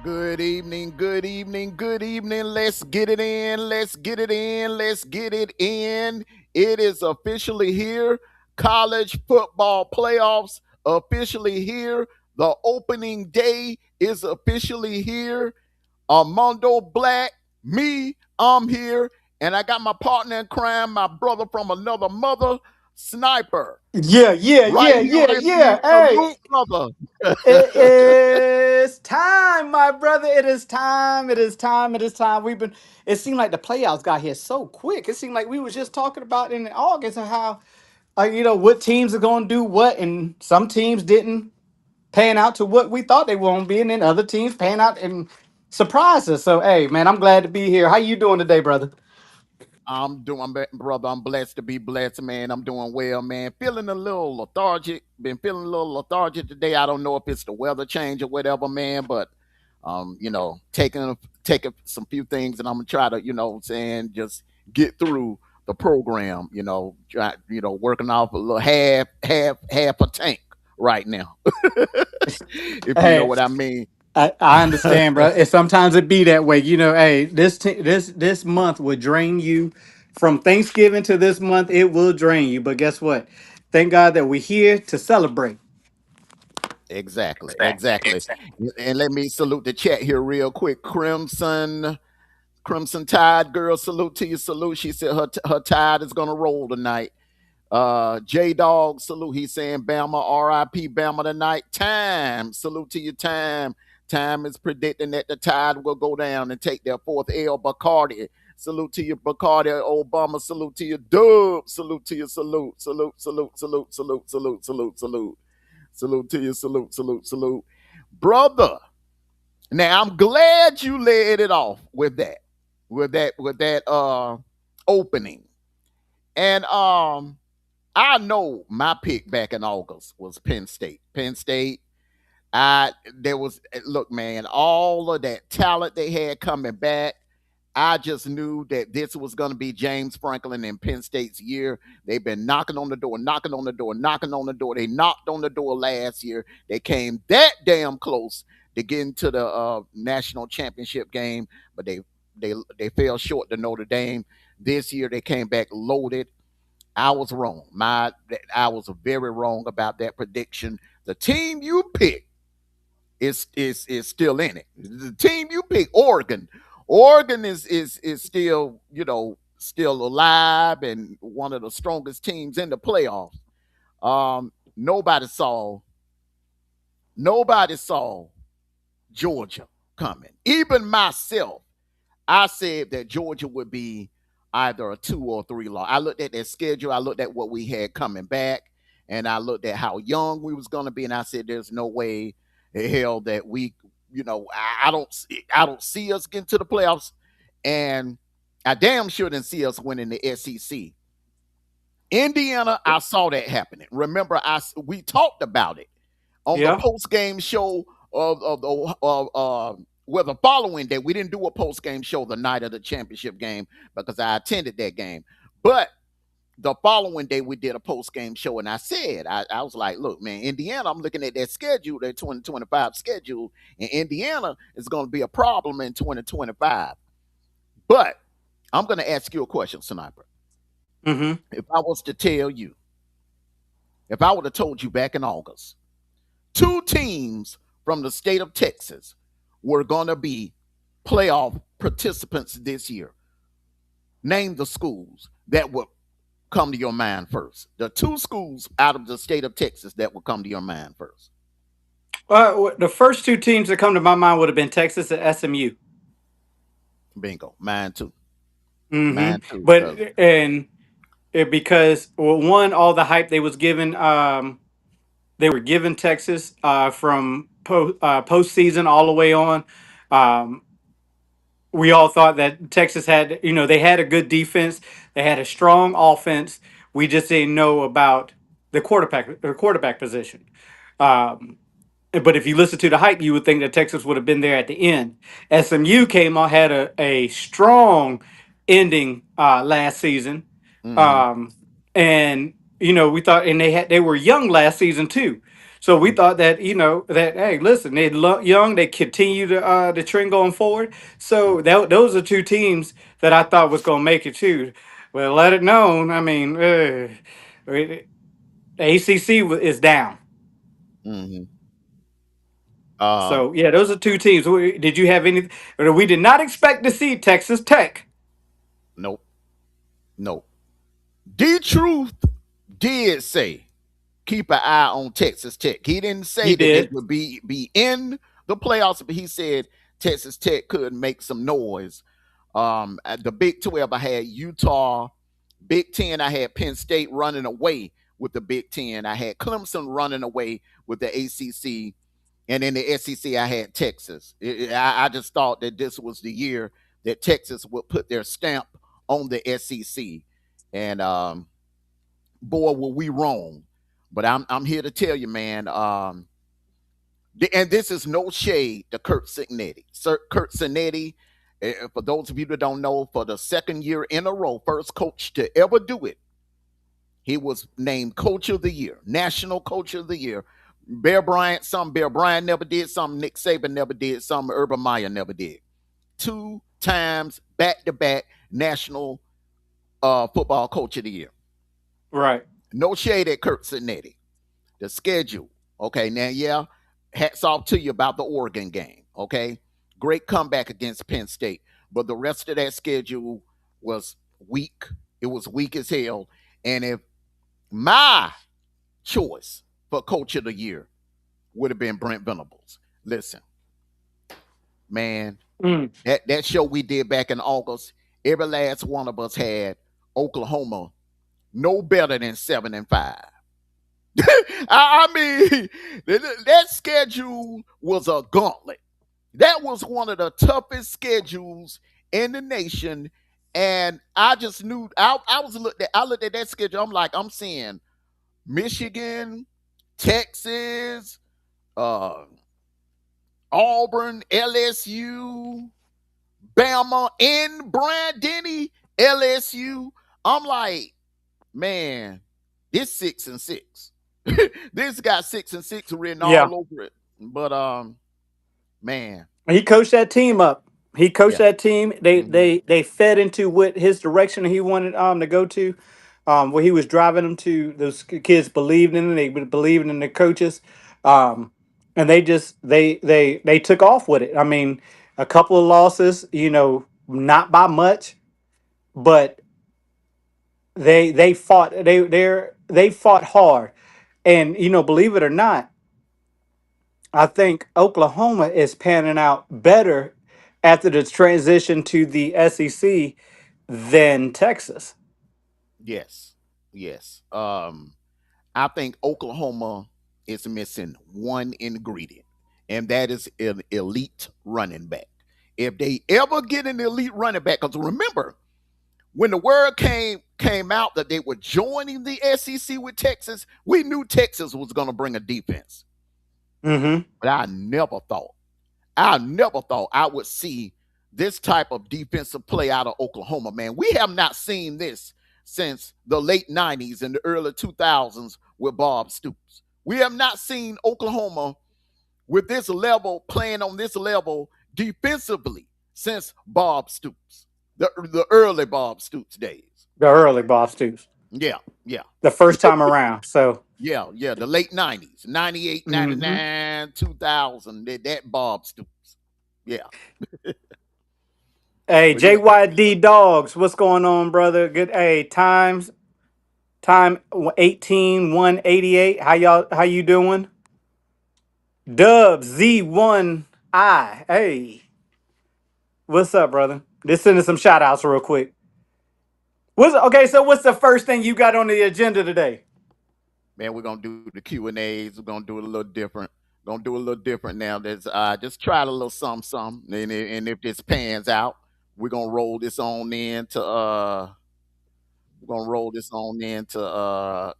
Good evening, good evening, good evening. Let's get it in, let's get it in, let's get it in. It is officially here. College football playoffs officially here. The opening day is officially here. Amondo Black, me, I'm here. And I got my partner in crime, my brother from another mother, Sniper. Yeah, yeah, Right yeah, here, yeah, right here. yeah. Hey, Salute, brother. it is time, my brother. It is time. It is time. It is time. It seemed like the playoffs got here so quick. It seemed like we was just talking about in August of how, what teams are going to do what, and some teams didn't pan out to what we thought they were going to be, and then other teams pan out and surprise us. So, hey, man, I'm glad to be here. How you doing today, brother? Brother. I'm blessed to be blessed, man. I'm doing well, man. Feeling a little lethargic. Been feeling a little lethargic today. I don't know if it's the weather change or whatever, man. But taking some few things, and I'm gonna try to, what I'm saying, just get through the program. Working off a little half a tank right now, if you know Hey, what I mean. I understand, bro. And sometimes it be that way. Hey, this month will drain you. From Thanksgiving to this month, it will drain you. But guess what? Thank God that we're here to celebrate. Exactly, exactly. And let me salute the chat here real quick. Crimson Tide girl, salute to you, salute. She said her tide is gonna roll tonight. J Dog, salute. He's saying Bama, R.I.P. Bama tonight. Time, salute to you, time. Time is predicting that the tide will go down and take their fourth L. Bacardi, salute to you, Bacardi. Obama, salute to you, Dub, salute to you, salute. Salute to you, salute. Brother, now I'm glad you led it off with that opening. And I know my pick back in August was Penn State. Penn State, I there was look, man, all of that talent they had coming back. I just knew that this was going to be James Franklin and Penn State's year. They've been knocking on the door, knocking on the door, knocking on the door. They knocked on the door last year. They came that damn close to getting to the national championship game, but they fell short to Notre Dame. This year they came back loaded. I was wrong. I was very wrong about that prediction. The team you picked is still in it. The team you pick, Oregon. Oregon is still, still alive and one of the strongest teams in the playoffs. Nobody saw Georgia coming. Even myself, I said that Georgia would be either a 2 or 3 loss. I looked at their schedule. I looked at what we had coming back, and I looked at how young we was going to be, and I said, "There's no way in hell that we, I don't see us getting to the playoffs, and I damn sure didn't see us winning the SEC." Indiana, I saw that happening. Remember, we talked about it on the Yeah. post game show well, the following day. We didn't do a post game show the night of the championship game because I attended that game. But the following day we did a post game show, and I said, I was like, look, man, Indiana, I'm looking at that schedule, that 2025 schedule, and Indiana is going to be a problem in 2025. But I'm going to ask you a question, Sniper. Mm-hmm. If I was to tell you, if I would have told you back in August, two teams from the state of Texas were going to be playoff participants this year. Name the schools that would come to your mind first. The two schools out of the state of Texas that would come to your mind first. The first two teams that come to my mind would have been Texas and SMU. Bingo. Mine too. Mm-hmm. Mine too. But Because and because, well, one, all the hype they was given, they were given Texas from postseason all the way on. Um, we all thought that Texas had, they had a good defense, they had a strong offense. We just didn't know about the quarterback position. Um, but if you listen to the hype, you would think that Texas would have been there at the end. SMU came on, had a strong ending last season, mm-hmm. um, and we thought, and they were young last season too. So we thought that, that, hey, listen, they young, they continue the trend going forward. So those are two teams that I thought was going to make it too. Well, let it known. I mean, the ACC is down. Mm-hmm. Uh, So yeah, those are two teams. Did you have any? We did not expect to see Texas Tech. nope, nope. D Truth did say keep an eye on Texas Tech. He didn't He say that they did. would be in the playoffs, but he said Texas Tech could make some noise. At the Big 12, I had Utah. Big 10, I had Penn State running away with the Big 10. I had Clemson running away with the ACC. And in the SEC, I had Texas. I just thought that this was the year that Texas would put their stamp on the SEC. And boy, were we wrong. But I'm here to tell you, man. And this is no shade to Kurt Signetti. Sir Kurt Signetti, for those of you that don't know, for the second year in a row, first coach to ever do it, he was named Coach of the Year, National Coach of the Year. Bear Bryant never did, something Nick Saban never did, something Urban Meyer never did. 2 times back to back National Football Coach of the Year. Right. No shade at Kurt Signetti. The schedule. Okay, now yeah, hats off to you about the Oregon game. Okay, great comeback against Penn State, but the rest of that schedule was weak. It was weak as hell. And if my choice for Coach of the Year would have been Brent Venables, listen, man, Mm. that show we did back in August, every last one of us had Oklahoma no better than 7-5. I mean, that schedule was a gauntlet. That was one of the toughest schedules in the nation. And I just knew I looked at that schedule. I'm like, I'm seeing Michigan, Texas, uh, Auburn, LSU, Bama, and Brian Denny, LSU. I'm like, man, this 6-6. This got 6-6 written Yeah. all over it. But man, He coached that team up. He coached yeah. that team. They Hmm. they they fed into what his direction he wanted to go to, where he was driving them to. Those kids believed in it. They believed in the coaches, um, and they took off with it. I mean, a couple of losses, not by much, but they fought. They fought hard, and believe it or not, I think Oklahoma is panning out better after the transition to the SEC than Texas. Yes. Yes. I think Oklahoma is missing one ingredient, and that is an elite running back. If they ever get an elite running back, because remember, when the word came out that they were joining the SEC with Texas, we knew Texas was going to bring a defense. Mm-hmm. But I never thought I would see this type of defensive play out of Oklahoma, man. We have not seen this since the late 90s and the early 2000s with Bob Stoops. We have not seen Oklahoma with this level, playing on this level defensively since Bob Stoops, the early Bob Stoops days. The early Boss Stoops, Yeah, yeah, the first time around. So, yeah. The late 90s, 98, hmm 99, 2000, that Bob Stoops. Yeah. hey, But yeah, JYD Dogs, what's going on, brother? Good. Hey, time 18 188. How you doing? Dubs Z1I. Hey, what's up, brother? Just sending some shout outs real quick. Okay, so what's the first thing you got on the agenda today? man, we're gonna do the Q&As. We're gonna do it a little different. Gonna do it a little different now. There's just try a little something, and if this pans out, we're gonna roll this on into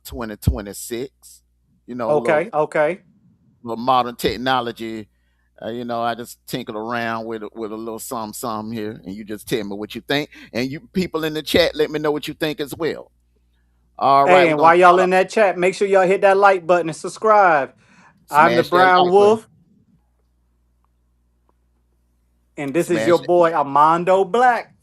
2026. A little, Okay, okay. modern technology. I just tinkered around with a little something here, and you just tell me what you think. And you people in the chat, let me know what you think as well. All right, Hey, we're and gonna while y'all start up. in that chat, make sure y'all hit that like button and subscribe. I'm the Smash that Brown like button. Wolf, and this is your Smash. boy Amondo Black.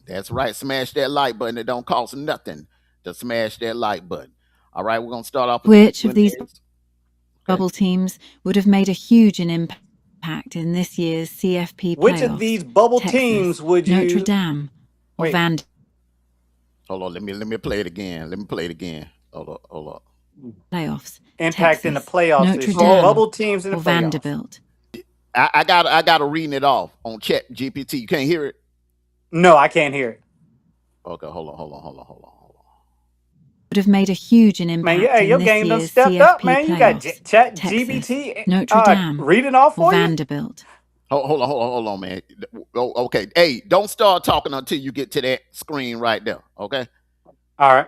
That's right. Smash that like button. It don't cost nothing to smash that like button. All right, we're gonna start off with the Which of these Q&As. Okay. bubble teams would have made a huge an impact in this year's CFP Which of playoffs? these bubble Texas, teams would Notre you Dame, or wait? Hold on. Let me play it again. Let me play it again. Hold up. Hold up. playoffs? Impact in the Texas, playoffs Notre this year. Oh, Dame, Bubble teams in the or playoffs. Vanderbilt? I got to reading it off on Chat GPT. You can't hear it. No, I can't hear it. Okay. Hold on. Would have made a huge an Man, impact yeah, in your this game done year's stepped up, CFP man. You got playoffs? Chat Texas, GBT Notre Dame, reading off or for you. Vanderbilt? Hold on, man. Oh, okay. Hey, don't start talking until you get to that screen right there. Okay. All right.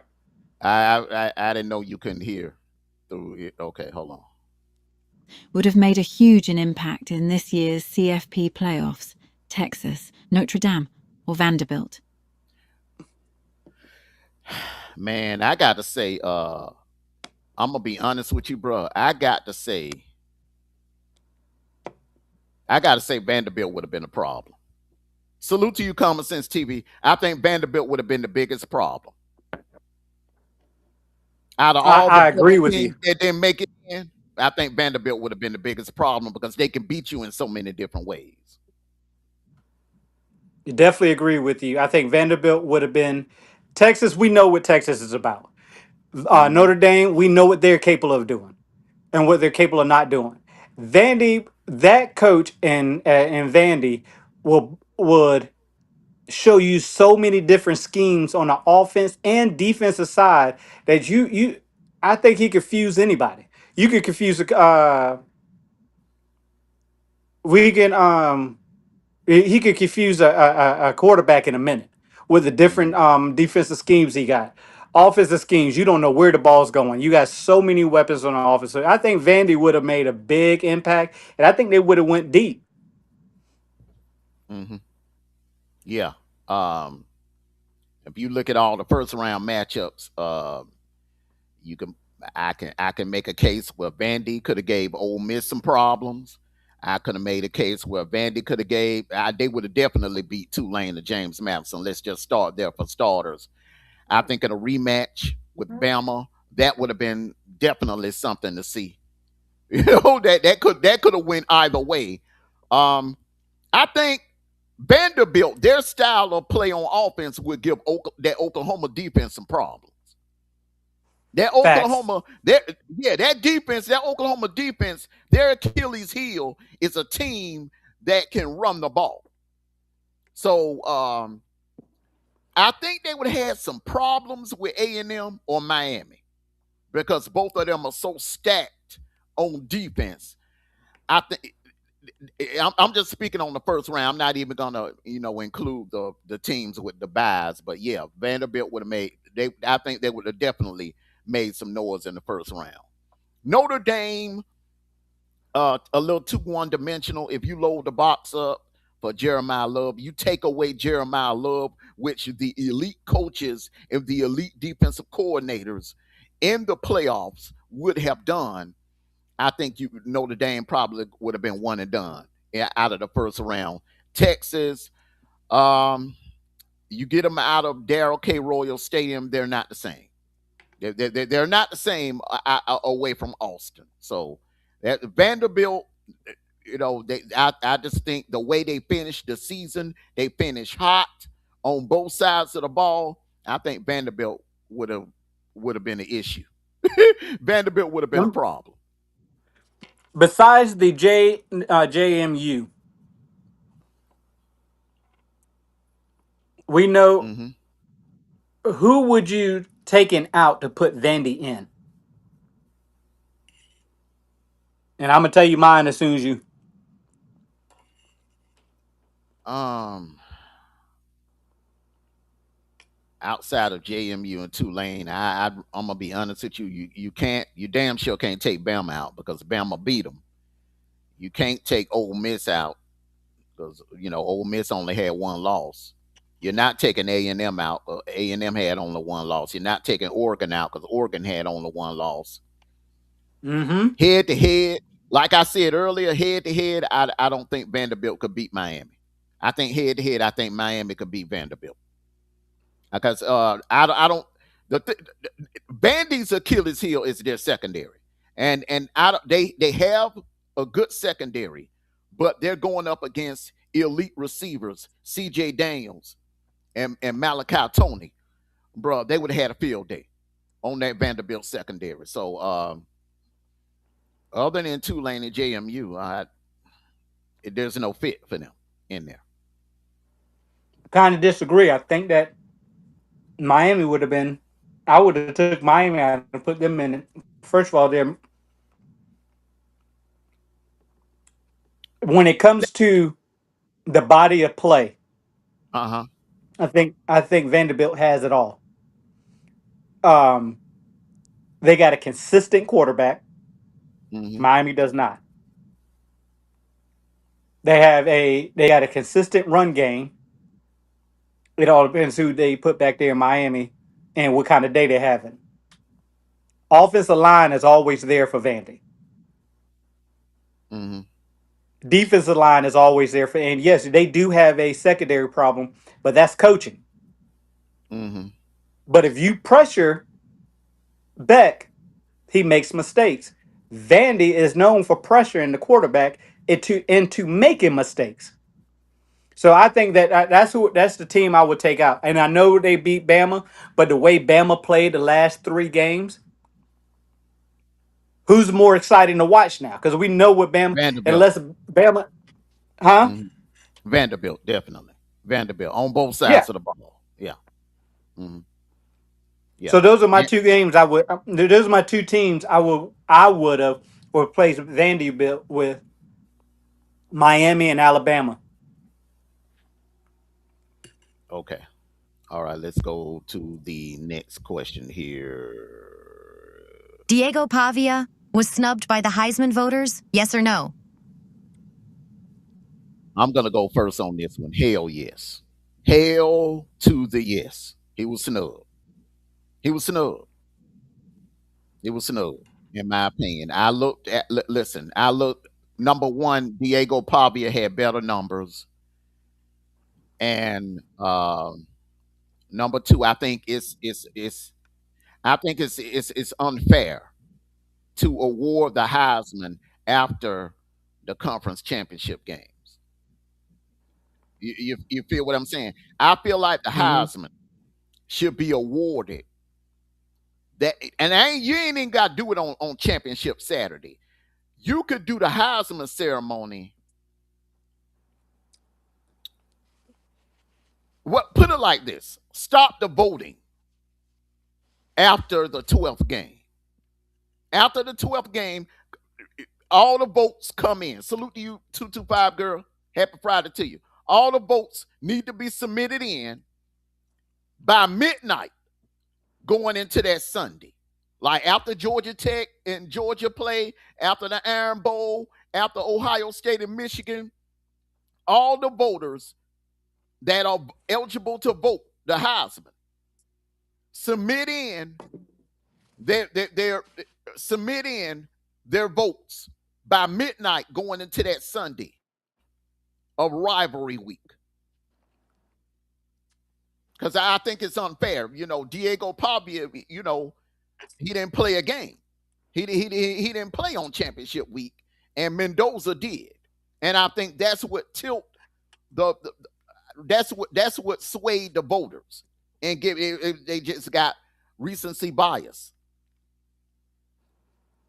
I didn't know you couldn't hear through it. Okay. Hold on. Would have made a huge an impact in this year's CFP playoffs? Texas, Notre Dame, or Vanderbilt? Man, I got to say, I'm gonna be honest with you, bro. I gotta say, Vanderbilt would have been a problem. Salute to you, Common Sense TV. I think Vanderbilt would have been the biggest problem out of all the I bubble agree with teams you. that didn't make it in. I think Vanderbilt would have been the biggest problem because they can beat you in so many different ways. Definitely agree with you. I think Vanderbilt would have been Texas. We know what Texas is about. Hmm. Notre Dame, we know what they're capable of doing and what they're capable of not doing. Vandy, that coach and Vandy would show you so many different schemes on the offense and defensive side that I think he could fuse anybody. You could confuse we can he could confuse a quarterback in a minute with the different Hmm. defensive schemes he got. Offensive schemes, you don't know where the ball's going. You got so many weapons on the offense. So I think Vandy would have made a big impact, and I think they would have went deep. Hmm. Yeah. Um, if you look at all the first round matchups, you can I can make a case where Vandy could have gave Ole Miss some problems. I could have made a case where Vandy could have gave. They would have definitely beat Tulane to James Madison. Let's just start there for starters. I think in a rematch with Bama, that would have been definitely something to see. That could have went either way. Um, I think Vanderbilt, their style of play on offense would give that Oklahoma defense some problems. That Facts. Oklahoma, that yeah, that defense, that Oklahoma defense, their Achilles heel is a team that can run the ball. So I think they would have had some problems with A&M or Miami because both of them are so stacked on defense. I think I'm just speaking on the first round. I'm not even gonna, include the teams with the buys. But yeah, Vanderbilt would have made. I think they would have definitely made some noise in the first round. Notre Dame, a little too one dimensional. If you load the box up for Jeremiah Love, you take away Jeremiah Love, which the elite coaches and the elite defensive coordinators in the playoffs would have done. I think Notre Dame probably would have been one and done out of the first round. Texas, um, you get them out of Darrell K. Royal Stadium, they're not the same. They're not the same away from Austin. So that Vanderbilt, I just think the way they finished the season, they finished hot on both sides of the ball. I think Vanderbilt would have been an issue. Vanderbilt would have been a problem. Besides the JMU, we know Hmm. who would you taken out to put Vandy in, and I'm gonna tell you mine as soon as you. Um, Outside of JMU and Tulane, I'm gonna be honest with you. You damn sure can't take Bama out because Bama beat them. You can't take Ole Miss out because Ole Miss only had one loss. You're not taking A&M out. A&M had only one loss. You're not taking Oregon out because Oregon had only one loss. Mm-hmm. Head to head, like I said earlier, head to head, I don't think Vanderbilt could beat Miami. I think head to head, I think Miami could beat Vanderbilt because I don't the th- Vandy's Achilles heel is their secondary, and I don't, they have a good secondary, but they're going up against elite receivers, C.J. Daniels and Malachi Tony, bro. They would have had a field day on that Vanderbilt secondary. So other than Tulane and JMU, there's no fit for them in there. Kind of disagree. I think that Miami would have been. I would have took Miami out and put them in. First of all, they're when it comes to the body of play, Uh huh. I think Vanderbilt has it all. Um, they got a consistent quarterback. Hmm. Miami does not. They got a consistent run game. It all depends who they put back there in Miami and what kind of day they're having. Offensive line is always there for Vandy. Hmm. Defensive line is always there for, and yes, they do have a secondary problem, but that's coaching. Hmm. But if you pressure Beck, he makes mistakes. Vandy is known for pressuring the quarterback into making mistakes. So I think that that's the team I would take out. And I know they beat Bama, but the way Bama played the last three games, who's more exciting to watch now? Because we know what Bama, Vanderbilt. unless Bama, huh? Hmm. Vanderbilt, definitely. Vanderbilt on both Yeah. sides of the ball. Yeah. Hmm. Yeah. So those are my Yeah. two games. Those are my two teams. I would have replaced Vanderbilt with Miami and Alabama. Okay. All right. Let's go to the next question here. Diego Pavia was snubbed by the Heisman voters? Yes or no? I'm gonna go first on this one. Hell yes. Hell to the yes. He was snubbed. He was snubbed. He was snubbed. In my opinion, I looked at. Listen, I looked. Number one, Diego Pavia had better numbers, and number two, I think it's unfair to award the Heisman after the conference championship games. You feel what I'm saying? I feel like the Hmm. Heisman should be awarded that, and you ain't even got to do it on championship Saturday. You could do the Heisman ceremony. What put it like this: stop the voting after the 12th game. After the 12th game, all the votes come in. Salute to you, 225 girl. Happy Friday to you. All the votes need to be submitted in by midnight going into that Sunday. Like after Georgia Tech and Georgia play, after the Iron Bowl, after Ohio State and Michigan, all the voters that are eligible to vote the Heisman submit in their submit in their votes by midnight going into that Sunday of rivalry week. Because I think it's unfair. Diego Pavia, he didn't play a game. He didn't play on championship week, and Mendoza did. And I think that's what the that's what swayed the voters and they just got recency bias.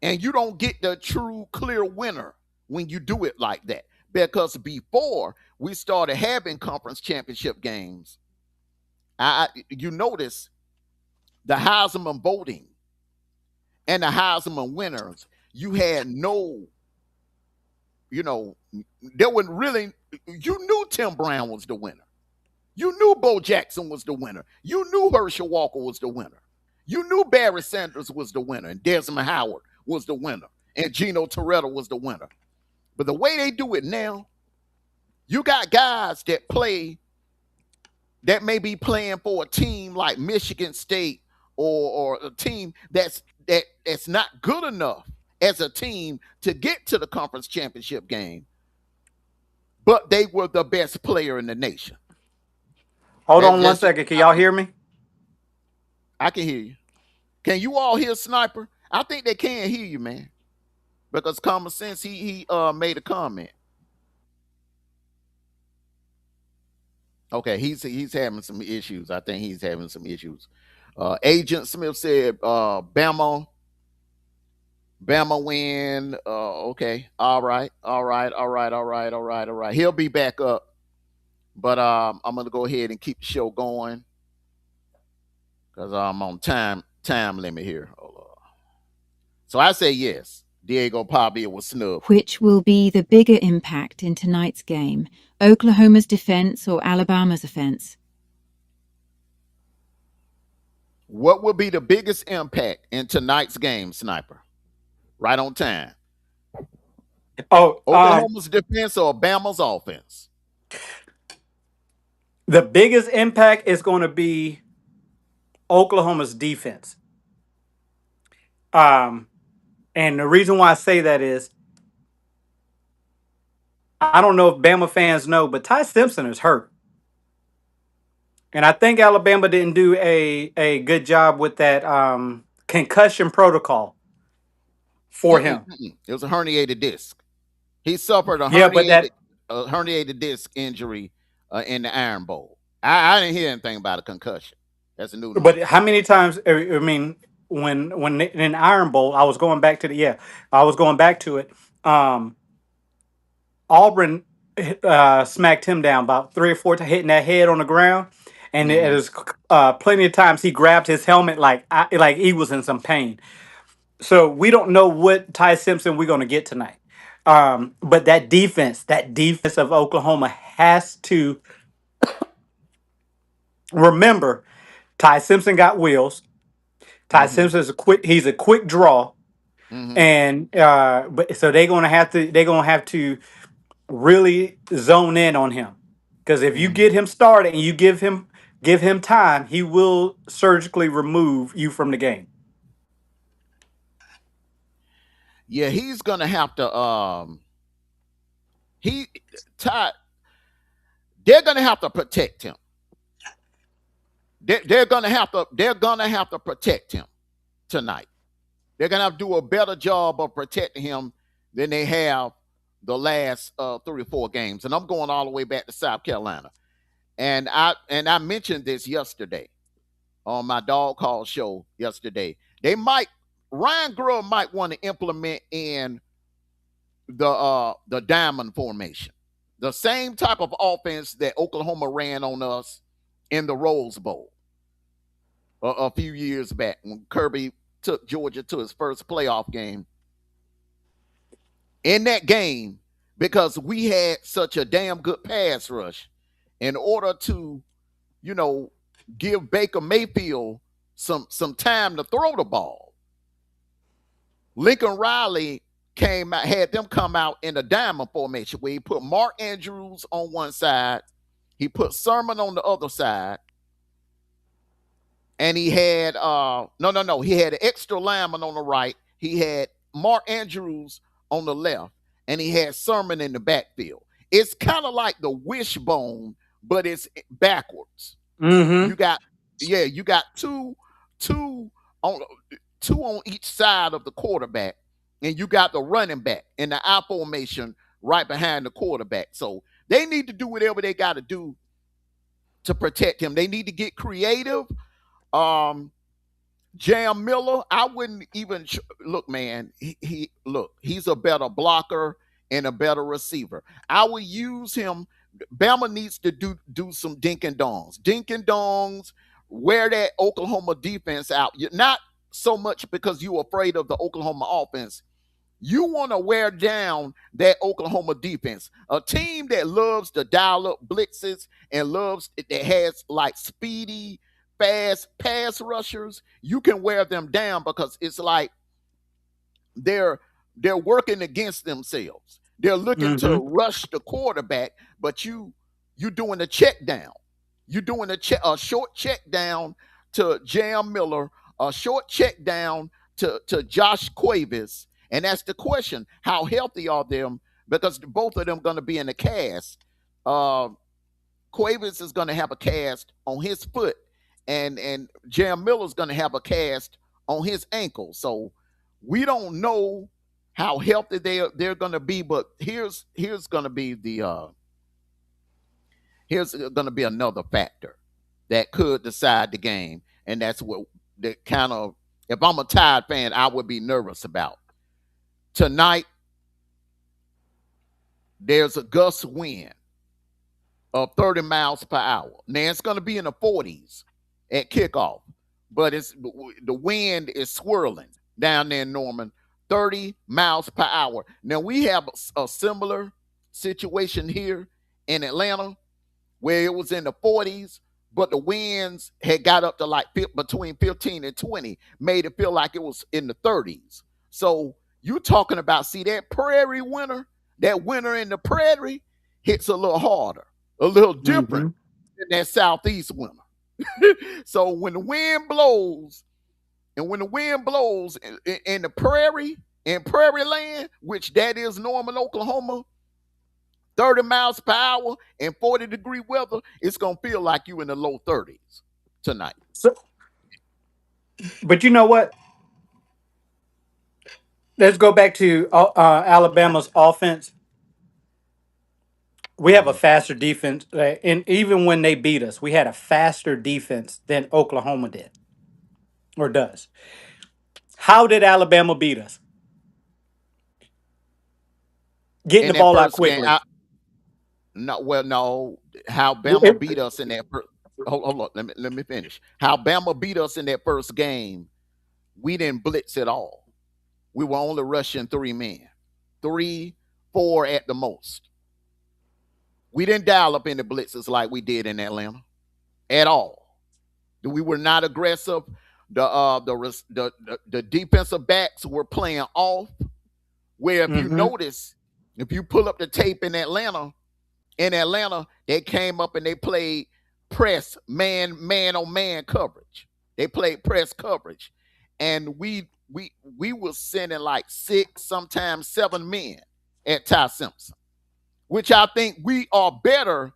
And you don't get the true clear winner when you do it like that. Because before we started having conference championship games, you notice the Heisman voting and the Heisman winners, you had no, there wasn't really, you knew Tim Brown was the winner. You knew Bo Jackson was the winner. You knew Herschel Walker was the winner. You knew Barry Sanders was the winner and Desmond Howard was the winner and Gino Toretta was the winner. But the way they do it now, you got guys that may be playing for a team like Michigan State or a team that's not good enough. as a team to get to the conference championship game, but they were the best player in the nation. Hold That, on one that's just second. Can y'all hear me? I can hear you. Can you all hear Sniper? I think they can hear you, man. Because common sense, he made a comment. Okay, he's having some issues. I think he's having some issues. Agent Smith said, Bama win. Okay, all right, all right, all right, all right, all right, all right. He'll be back up, but I'm gonna go ahead and keep the show going because I'm on time limit here. So I say yes. Diego Pavia was snubbed. Which will be the bigger impact in tonight's game, Oklahoma's defense or Alabama's offense? What will be the biggest impact in tonight's game, Sniper? Right on time. Oh, Oklahoma's defense or Bama's offense? the biggest impact is going to be Oklahoma's defense. And the reason why I say that is I don't know if Bama fans know, but Ty Simpson is hurt. And I think Alabama didn't do a good job with that concussion protocol for him. It was a herniated disc. He suffered a Yeah, but herniated disc injury in the Iron Bowl. I didn't hear anything about a concussion. That's new to me. but how many times? I mean, when in Iron Bowl, I was going back to I was going back to it. Auburn smacked him down about 3 or 4 times, hitting that head on the ground, and it was plenty of times he grabbed his helmet like he was in some pain. So we don't know what Ty Simpson we're going to get tonight. But that defense of Oklahoma has to remember Ty Simpson got wheels. Ty Simpson is he's a quick draw. And but so they're gonna have to really zone in on him. Because if you get him started and you give him time, he will surgically remove you from the game. Yeah, he's gonna have to. He Ty. They're gonna have to protect him. They're gonna have to. They're gonna have to protect him tonight. They're gonna have to do a better job of protecting him than they have the last 3 or 4 games. And I'm going all the way back to South Carolina. And I mentioned this yesterday on my dog call show yesterday. Ryan Grubb might want to implement in the diamond formation, the same type of offense that Oklahoma ran on us in the Rose Bowl a few years back when Kirby took Georgia to his first playoff game. In that game, because we had such a damn good pass rush, in order to, give Baker Mayfield some time to throw the ball, Lincoln Riley had them come out in a diamond formation where he put Mark Andrews on one side, he put Sermon on the other side, and he had he had an extra lineman on the right, he had Mark Andrews on the left, and he had Sermon in the backfield. It's kind of like the wishbone, but it's backwards. Mm-hmm. You got two on each side of the quarterback, and you got the running back in the I formation right behind the quarterback. So they need to do whatever they got to do to protect him. They need to get creative. Jam Miller, I wouldn't even look, man. He's a better blocker and a better receiver. I would use him. Bama needs to do some dink and dongs, wear that Oklahoma defense out. You're not so much because you're afraid of the Oklahoma offense. You want to wear down that Oklahoma defense. A team that loves to dial up blitzes and that has like speedy, fast pass rushers, you can wear them down because it's like they're working against themselves. They're looking to rush the quarterback, but you doing a check down. You're doing a short check down to Jam Miller, a short check down to Josh Cuevas, And that's the question: how healthy are them? Because both of them going to be in the cast. Uh, Cuevas is going to have a cast on his foot, and Jam Miller's going to have a cast on his ankle. So we don't know how healthy they're going to be. But here's going to be the here's going to be another factor that could decide the game, and that's what the kind of, if I'm a Tide fan, I would be nervous about tonight. There's a gust wind of 30 miles per hour. Now it's going to be in the 40s at kickoff, but the wind is swirling down there in Norman, 30 miles per hour. Now we have a similar situation here in Atlanta where it was in the 40s, but the winds had got up to like between 15 and 20, made it feel like it was in the 30s. So you talking about, see, that prairie winter, that winter in the prairie hits a little harder, a little different Mm-hmm. than that southeast winter. So when the wind blows, and when the wind blows in the prairie, in prairie land, which that is Norman, Oklahoma, 30 miles per hour and 40-degree weather, it's going to feel like you in the low 30s tonight. So, but you know what? Let's go back to Alabama's offense. We have a Mm-hmm. faster defense, and even when they beat us, we had a faster defense than Oklahoma did or does. How did Alabama beat us? Getting the In that ball out first game, quickly. no, well, no, how Bama It- beat us in that first. Hold on, let me finish. How Bama beat us in that first game, we didn't blitz at all. We were only rushing three men, three, four at the most. We didn't dial up any blitzes like we did in Atlanta at all. We were not aggressive. The defensive backs were playing off. Where if you Mhm. notice, if you pull up the tape in Atlanta, they came up and they played press man on man coverage. They played press coverage, and we were sending like six, sometimes seven men at Ty Simpson, which I think we are better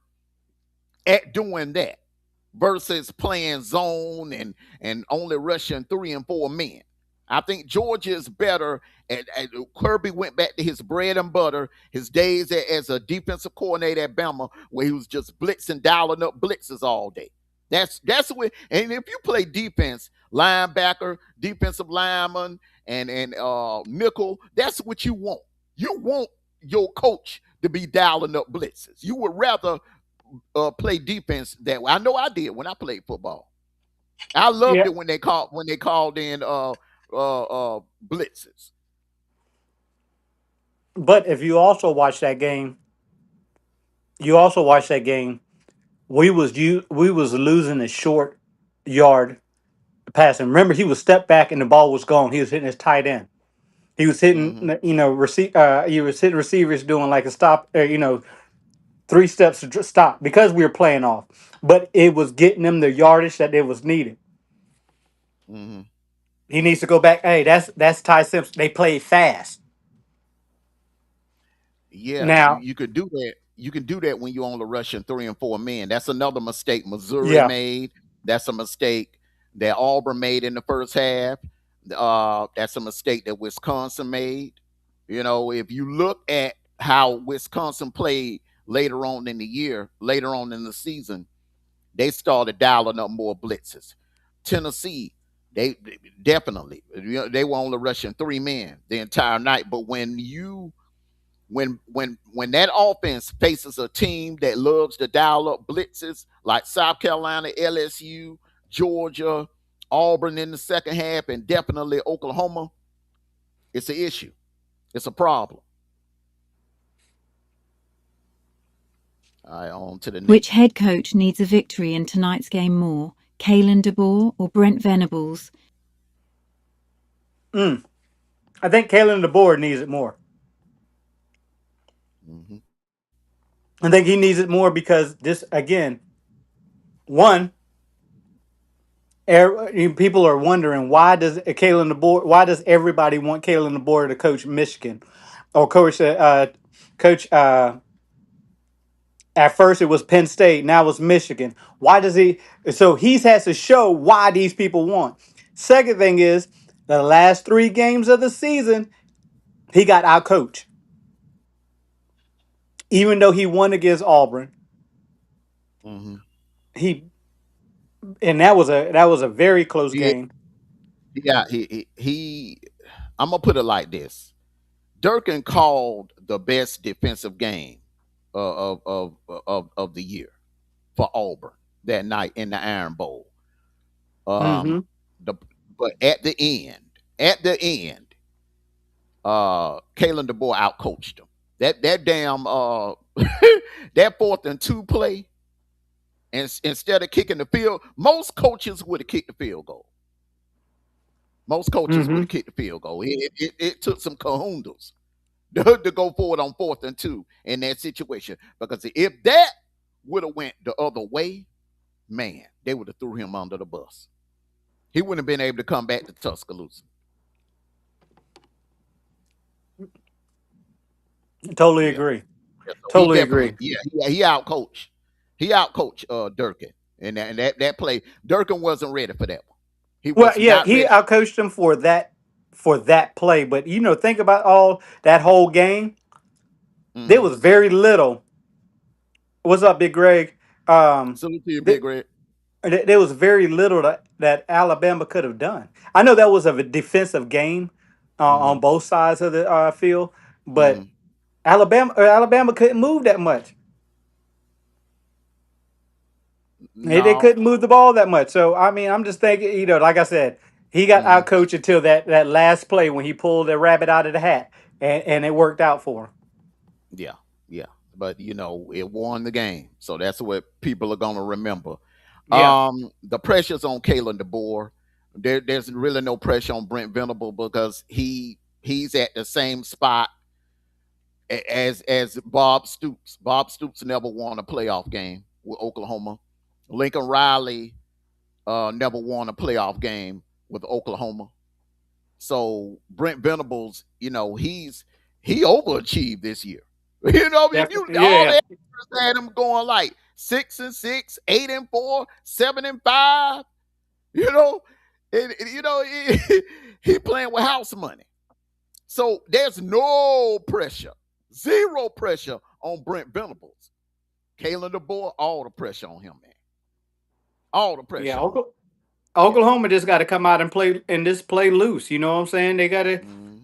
at doing that versus playing zone and only rushing three and four men. I think Georgia is better at Kirby went back to his bread and butter, his days as a defensive coordinator at Bama, where he was just blitzing, dialing up blitzes all day. That's what. And if you play defense, linebacker, defensive lineman, and nickel, that's what you want. You want your coach to be dialing up blitzes. You would rather play defense that way. I know I did when I played football. I loved Yeah, it when they called in blitzes. but if you also watch that game, you also watch that game. We was losing a short yard passing. Remember, he was stepped back and the ball was gone. He was hitting his tight end. He was hitting, Hmm. he was hitting receivers doing like a stop, 3 steps to stop because we were playing off. But it was getting them the yardage that it was needed. Hmm. He needs to go back. Hey, that's Ty Simpson. They play fast Yeah, you now. you could do that. You can do that when you're only rushing three and four men. That's another mistake Missouri Yeah, made. That's a mistake that Auburn made in the first half. That's a mistake that Wisconsin made. If you look at how Wisconsin played later on in the year, later on in the season, they started dialing up more blitzes. Tennessee, they definitely, they were only rushing three men the entire night. But when that offense faces a team that loves to dial up blitzes like South Carolina, LSU, Georgia, Auburn in the second half, and definitely Oklahoma, it's an issue. It's a problem. All right, on to the Which next. head coach needs a victory in tonight's game more, Kalen DeBoer or Brent Venables? mm. I think Kalen DeBoer needs it more. Hmm. I think he needs it more because this again, one, People are wondering why does Kalen DeBoer? Why does everybody want Kalen DeBoer to coach Michigan, or coach? At first it was Penn State, now it's Michigan. Why does he? So he has to show why these people want. Second thing is the last 3 games of the season he got out coached, even though he won against Auburn. Hmm. He and that was a very close Yeah, game. yeah. He. I'm gonna put it like this: Durkin called the best defensive game of the year for Auburn that night in the Iron Bowl. Um, Mm-hmm. the but at the end, Kalen DeBoer outcoached him. That damn that 4th and 2 play, and instead of kicking the field, most coaches would have kicked the field goal. Most coaches would Mm-hmm. have kicked the field goal. It took some kahundas to go forward on 4th and 2 in that situation, because if that would have went the other way, man, they would have threw him under the bus. He wouldn't have been able to come back to Tuscaloosa. Totally Yeah. agree. Yeah, so he Totally definitely, agree. he outcoached Durkin, and that play, Durkin wasn't ready for that one. He Well, was yeah, not he ready. outcoached him for that play. But think about all that whole game. There Mm-hmm. was very little. What's up, Big Greg? Um, Salute to you, th- Big Red. there was very little that Alabama could have done. I know that was a defensive game Mm-hmm. on both sides of the field, but Mm-hmm. Alabama couldn't move that much. They No, couldn't move the ball that much. So I mean, I'm just thinking, like I said, he got mm-hmm. out coached until that last play when he pulled the rabbit out of the hat, and it worked out for him. Yeah, yeah, but it won the game, so that's what people are gonna remember. Yeah, The pressure's on Kalen DeBoer. There's really no pressure on Brent Venable, because he's at the same spot as Bob Stoops. Bob Stoops never won a playoff game with Oklahoma. Lincoln Riley never won a playoff game with Oklahoma. So Brent Venables, he overachieved this year. If you definitely. all Yeah, that had him going like 6-6, 8-4, 7-5, you know, he playing with house money. So there's no pressure, zero pressure on Brent Venables. Kalen DeBoer, all the pressure on him, man. All the yeah. pressure on him. Yeah. Oklahoma just got to come out and just play loose. You know what I'm saying? They got to Mm-hmm.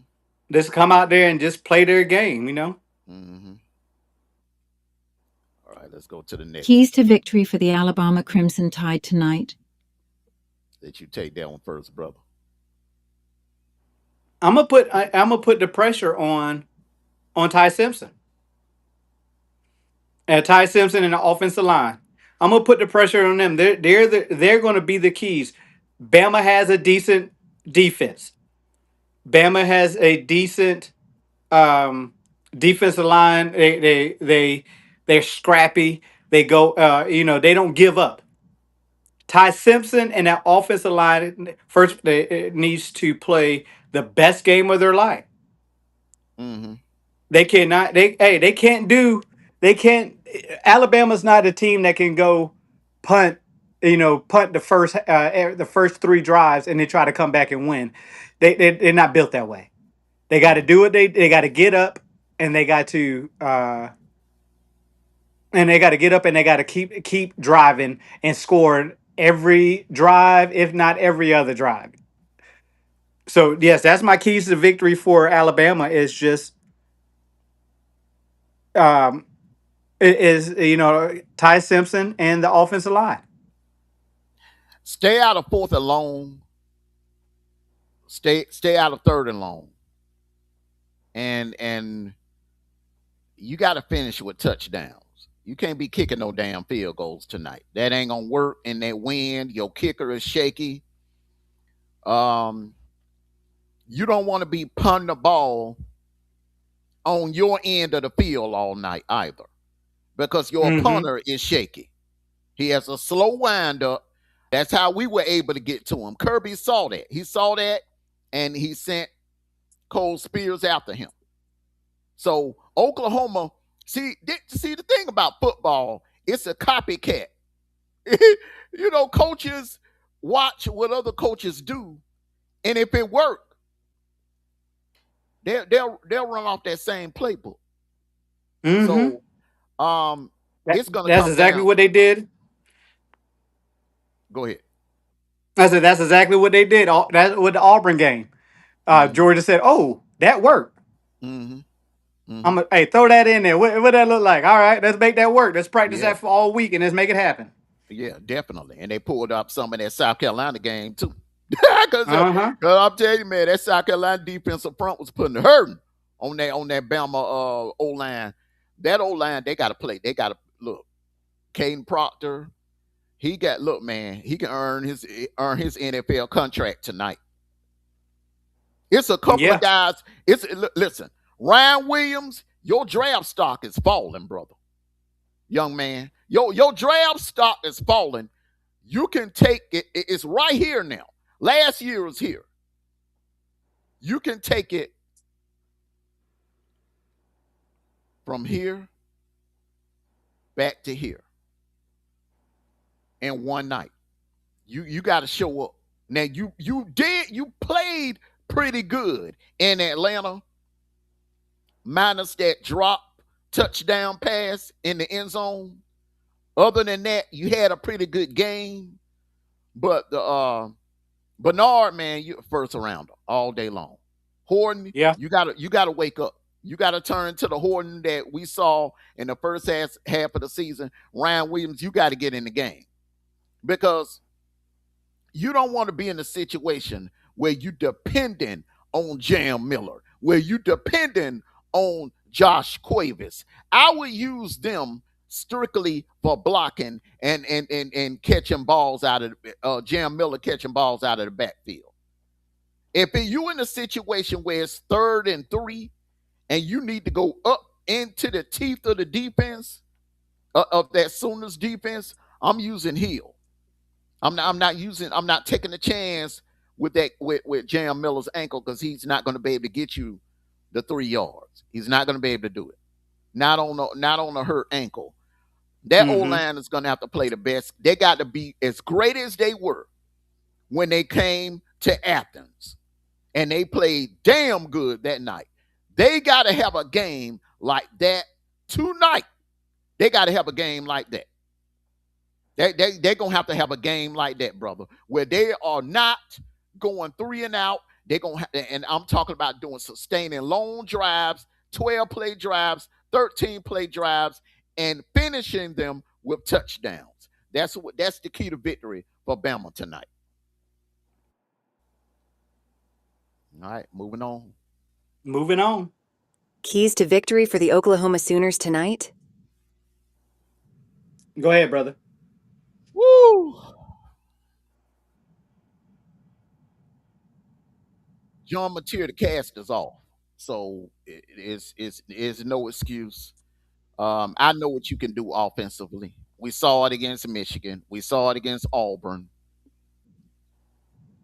just come out there and just play their game. Mm-hmm. All right, let's go to the Keys next. to victory for the Alabama Crimson Tide tonight. Let you take that one first, brother. I'm gonna put the pressure on Ty Simpson and Ty Simpson and the offensive line. I'm gonna put the pressure on them. They're going to be the keys. Bama has a decent defense. Bama has a decent um, defensive line. They're scrappy. They go. They don't give up. Ty Simpson and that offensive line first it needs to play the best game of their life. Mm-hmm. They cannot. They can't do. They can't. Alabama's not a team that can go punt. Punt the first 3 drives and then try to come back and win. They're not built that way. They got to Mm-hmm. do it. They got to get up and they got to get up and they got to keep driving and scoring every drive, if not every other drive. So yes, that's my keys to victory for Alabama. Is just um, is Ty Simpson and the offensive line. Stay out of 4th and long. Stay out of 3rd and long. And you got to finish with touchdowns. You can't be kicking no damn field goals tonight. That ain't gonna work in that wind. Your kicker is shaky. Um, you don't want to be punting the ball on your end of the field all night either, because your Mm-hmm. punter is shaky. He has a slow windup. That's how we were able to get to him. Kirby saw that. He saw that, and he sent Cole Spears after him. So Oklahoma, see the thing about football, it's a copycat. Coaches watch what other coaches do, and if it work, they'll run off that same playbook. Mm-hmm. So it's gonna That's come exactly down. what they did. Go ahead. I said that's exactly what they did. That with the Auburn game. Mm-hmm. Georgia said, "Oh, that worked. Mm-hmm. I'm Mm-hmm. gonna hey throw that in there. What that look like? All right, let's make that work. Let's practice Yeah. that for all week and let's make it happen." Yeah, definitely. And they pulled up some of that South Carolina game too. Because Uh huh. I'm telling you, man, that South Carolina defensive front was putting hurting on that Bama O line. That O line, they got to play. They got to look. Caden Proctor, look, man. He can earn his NFL contract tonight. It's a couple of Yeah. guys. Listen, Ryan Williams, your draft stock is falling, brother, young man. Your draft stock is falling. You can take it. It's right here now. Last year was here. You can take it from here back to here in one night. You got to show up. Now you played pretty good in Atlanta, minus that drop touchdown pass in the end zone. Other than that, you had a pretty good game. But the Bernard, man, you first rounder all day long. Horton, Yeah. you gotta wake up. You gotta turn to the Horton that we saw in the first half of the season. Ryan Williams, you gotta get in the game. Because you don't want to be in a situation where you dependent on Jam Miller, where you dependent on Josh Cuevas. I would use them strictly for blocking and catching balls out of Jam Miller catching balls out of the backfield. If you in a situation where it's 3rd and 3 and you need to go up into the teeth of the defense of that Sooners defense, I'm using Hill. I'm not taking a chance with Jam Miller's ankle because he's not going to be able to get you the 3 yards. He's not going to be able to do it. Not on a hurt ankle. That old Mm-hmm. line is going to have to play the best. They got to be as great as they were when they came to Athens, and they played damn good that night. They got to have a game like that tonight. They got to have a game like that. They're gonna have to have a game like that, brother, where they are not going 3 and out. They're gonna and I'm talking about doing sustaining long drives, 12 play drives, 13 play drives, and finishing them with touchdowns. That's the key to victory for Bama tonight. All right, moving on. Moving on. Keys to victory for the Oklahoma Sooners tonight? Go ahead, brother. Woo! John Mateer, the cast is off, so it's no excuse. I know what you can do offensively. We saw it against Michigan. We saw it against Auburn.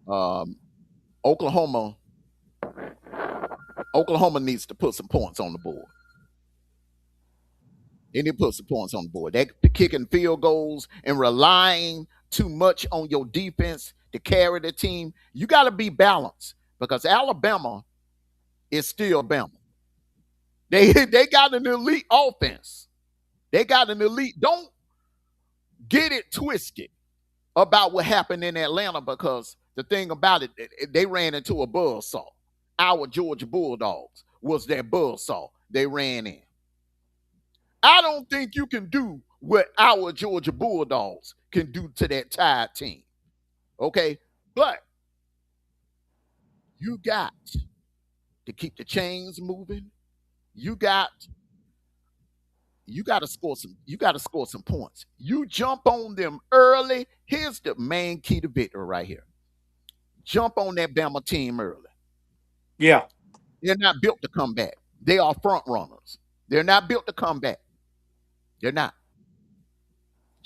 Um, Oklahoma. Oklahoma needs to put some points on the board. They need to put some points on the board. They're kicking field goals and relying too much on your defense to carry the team. You got to be balanced because Alabama is still Bama. They got an elite offense. They got an elite. Don't get it twisted about what happened in Atlanta because the thing about it, they ran into a buzzsaw. Our Georgia Bulldogs was that buzzsaw they ran in. I don't think you can do what our Georgia Bulldogs can do to that Tide team. Okay? But you got to keep the chains moving. You got you got to score some points. You jump on them early. Here's the main key to victory right here. Jump on that Bama team early. Yeah. They're not built to come back. They are front runners. They're not built to come back. They're not.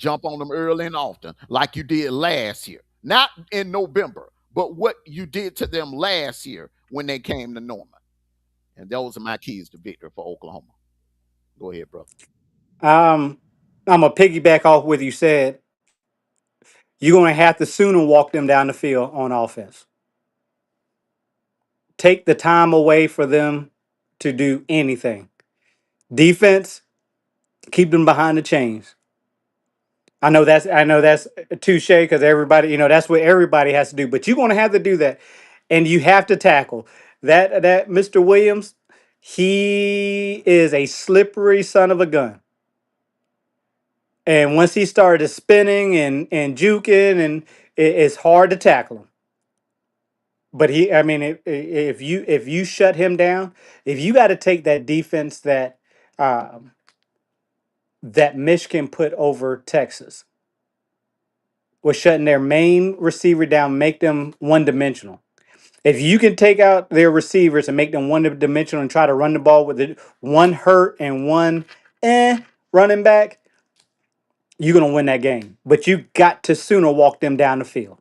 Jump on them early and often, like you did last year. Not in November, but what you did to them last year when they came to Norman. And those are my keys to victory for Oklahoma. Go ahead, brother. Um, I'm gonna piggyback off what you said. You're gonna have to sooner walk them down the field on offense. Take the time away for them to do anything. Defense, keep them behind the chains. I know that's touche because everybody, that's what everybody has to do. But you're gonna have to do that, and you have to tackle that Mr. Williams. He is a slippery son of a gun. And once he started spinning and juking, and it's hard to tackle him. But I mean, if you shut him down, if you got to take that defense um, that Michigan put over Texas, was shutting their main receiver down, make them one dimensional. If you can take out their receivers and make them one dimensional and try to run the ball with one hurt and one running back, you're gonna win that game. But you got to sooner walk them down the field.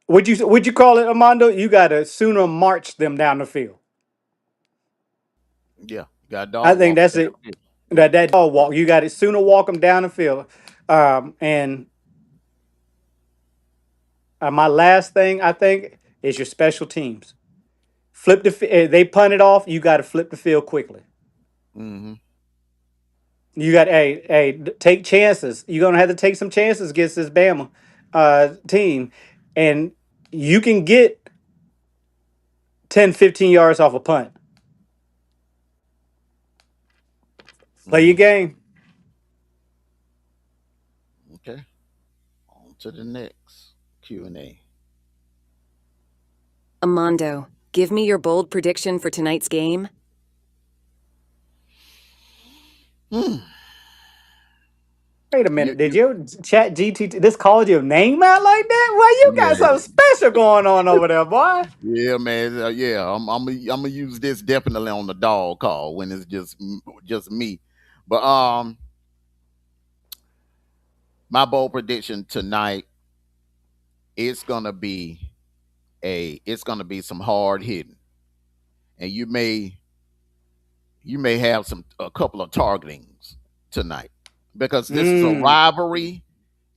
Would you call it, Amondo? You got to sooner march them down the field. Yeah, you got a I dog think walk that's them it. downfield. Yeah. That dog walk. You got to sooner walk them down the field. And my last thing I think is your special teams. They punt it off. You got to flip the field quickly. Mm-hmm. You got take chances. You're gonna have to take some chances against this Bama team, and you can get 10, 15 yards off a punt. Play your Mm-hmm. game. Okay. On to the next Q&A. Amondo, give me your bold prediction for tonight's game. Hmm. Wait a You, minute. Did you, your chat GTT this called your name out like that? Well, you got yeah, something special going on over there, boy. yeah, man. Yeah, I'm gonna use this definitely on the dog call when it's just me. But my bold prediction tonight it's gonna be it's gonna be some hard hitting, and you may have a couple of targetings tonight because this is a Mm. rivalry.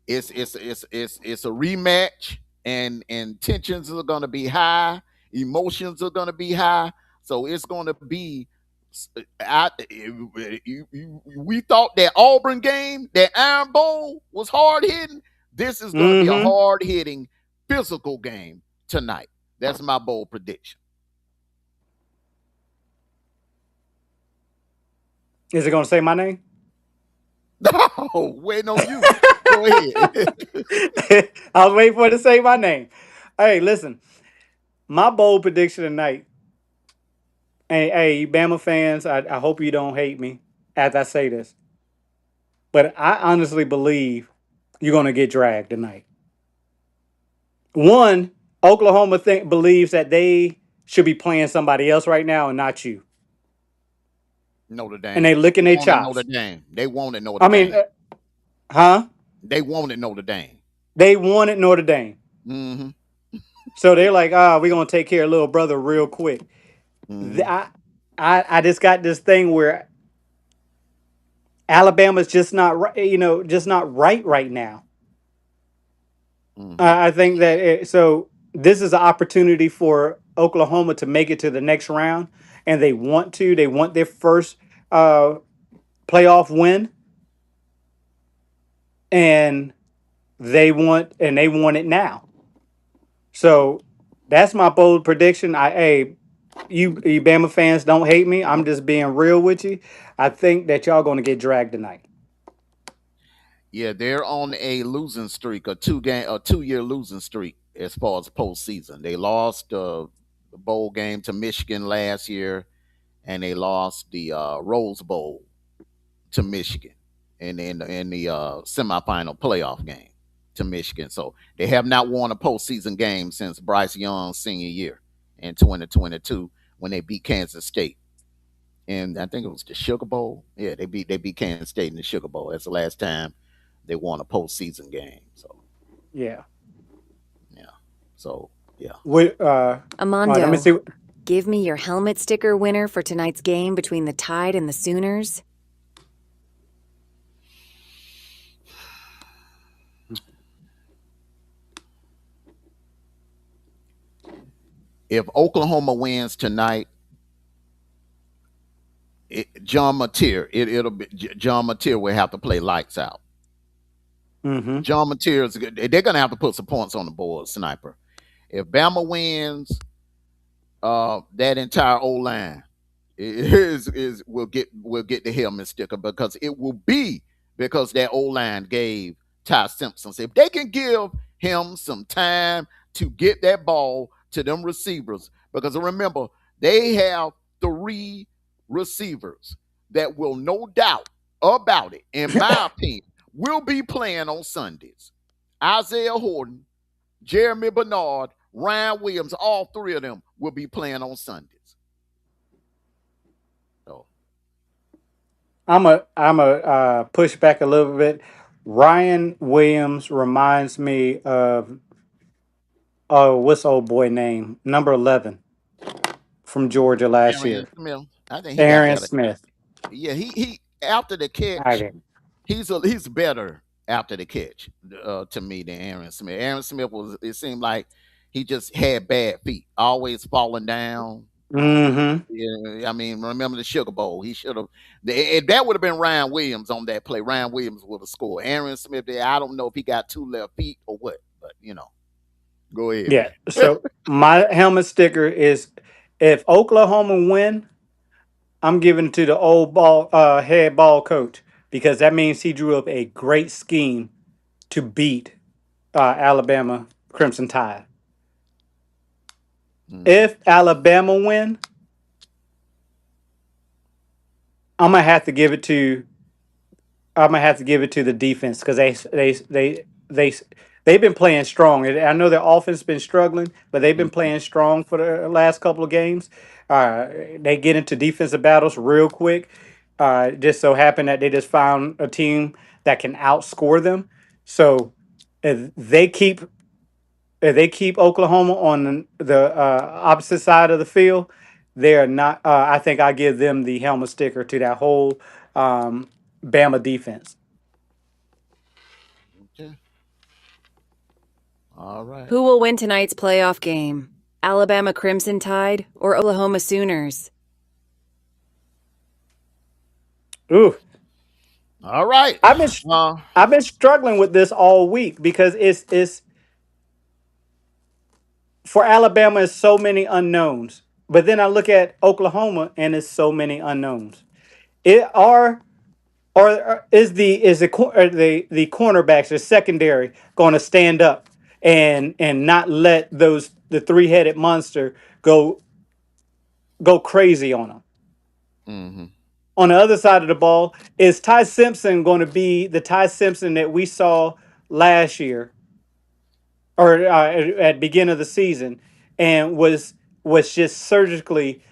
It's a rematch, and tensions are gonna be high, emotions are gonna be high, so it's gonna be. We thought that Auburn game, that Iron Bowl, was hard hitting. This is going to be a Mm-hmm. hard hitting, physical game tonight. That's my bold prediction. Is it gonna say my name? Oh, waiting on you. Go ahead. I was waiting for it to say my name. Hey, listen. My bold prediction tonight. Hey, you Bama fans, I hope you don't hate me as I say this. But I honestly believe you're gonna get dragged tonight. One, Oklahoma believes that they should be playing somebody else right now and not you. Notre And Dame. they licking They their wanted Notre chops. Dame. They wanted Notre I mean, Dame. huh? They wanted Notre Dame. They wanted Notre Dame. Mm-hmm. So they're like, we're gonna take care of little brother real quick. Mm-hmm. I just got this thing where Alabama's just not right, just not right now. Mm-hmm. I think that so this is an opportunity for Oklahoma to make it to the next round, and they want to. They want their first uh, playoff win, and they want it now. So that's my bold prediction. You Bama fans don't hate me. I'm just being real with you. I think that y'all going to get dragged tonight. Yeah, they're on a losing streak, a 2 year losing streak as far as postseason. They lost the bowl game to Michigan last year, and they lost the Rose Bowl to Michigan, and in the semifinal playoff game to Michigan. So they have not won a postseason game since Bryce Young's senior year in 2022 when they beat Kansas State. And I think it was the Sugar Bowl. Yeah, they beat Kansas State in the Sugar Bowl. That's the last time They won a postseason game. So Yeah. yeah. So yeah. Let me Amondo, see. give me your helmet sticker winner for tonight's game between the Tide and the Sooners. If Oklahoma wins tonight, John Mateer, it'll be John Mateer will have to play lights out. Mm-hmm. John Mateer is good. They're gonna have to put some points on the board, sniper. If Bama wins, that entire O line is will get the helmet sticker because it will be because that O line gave Ty Simpson. If they can give him some time to get that ball to them receivers, because remember they have three receivers that will no doubt about it, in my opinion, will be playing on Sundays. Isaiah Horton, Jeremy Bernard, Ryan Williams, all three of them will be playing on Sundays. So, I'm a push back a little bit. Ryan Williams reminds me of what's the old boy name? Number 11 from Georgia last Arian year. Smith, I think he got Aaron better. Smith. Yeah, he after the catch, Okay. he's better after the catch to me than Aaron Smith. Aaron Smith was, it seemed like he just had bad feet, always falling down. Mm-hmm. Yeah, I mean, remember the Sugar Bowl? He should have. That would have been Ryan Williams on that play. Ryan Williams would have scored. Aaron Smith, I don't know if he got two left feet or what, but go ahead, Yeah. man. So my helmet sticker is if Oklahoma win, I'm giving it to the old ball head ball coach because that means he drew up a great scheme to beat Alabama Crimson Tide. Mhm. If Alabama win, I'm gonna have to give it to I'm gonna have to give it to the defense because they they've been playing strong. I know their offense been struggling, but they've been Mhm. playing strong for the last couple of games. They get into defensive battles real quick. Just so happened that they just found a team that can outscore them. So if they keep Oklahoma on the opposite side of the field, they are not. I think I give them the helmet sticker to that whole Bama defense. Okay. All right. Who will win tonight's playoff game? Alabama Crimson Tide or Oklahoma Sooners? Ooh, All right. I've been Uh, I've been struggling with this all week because it's for Alabama is so many unknowns. But then I look at Oklahoma and it's so many unknowns. It are or are the cornerbacks or secondary going to stand up and not let the three-headed monster go crazy on them. mhm. On the other side of the ball, is Ty Simpson going to be the Ty Simpson that we saw last year or at beginning of the season and was just surgically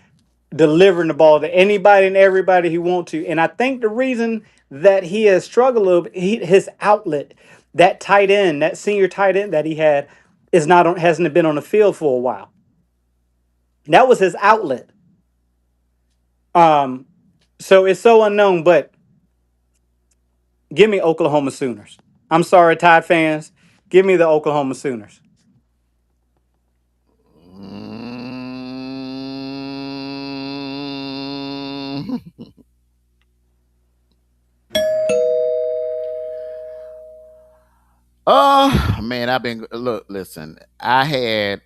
delivering the ball to anybody and everybody he want to. And I think the reason that he has struggled a little bit, his outlet, that tight end, that senior tight end that he had, is not on, hasn't been on the field for a while. That was his outlet. Um, so it's so unknown, but give me Oklahoma Sooners. I'm sorry, Tide fans. Give me the Oklahoma Sooners. Mm. Man, I've been look. Listen, I had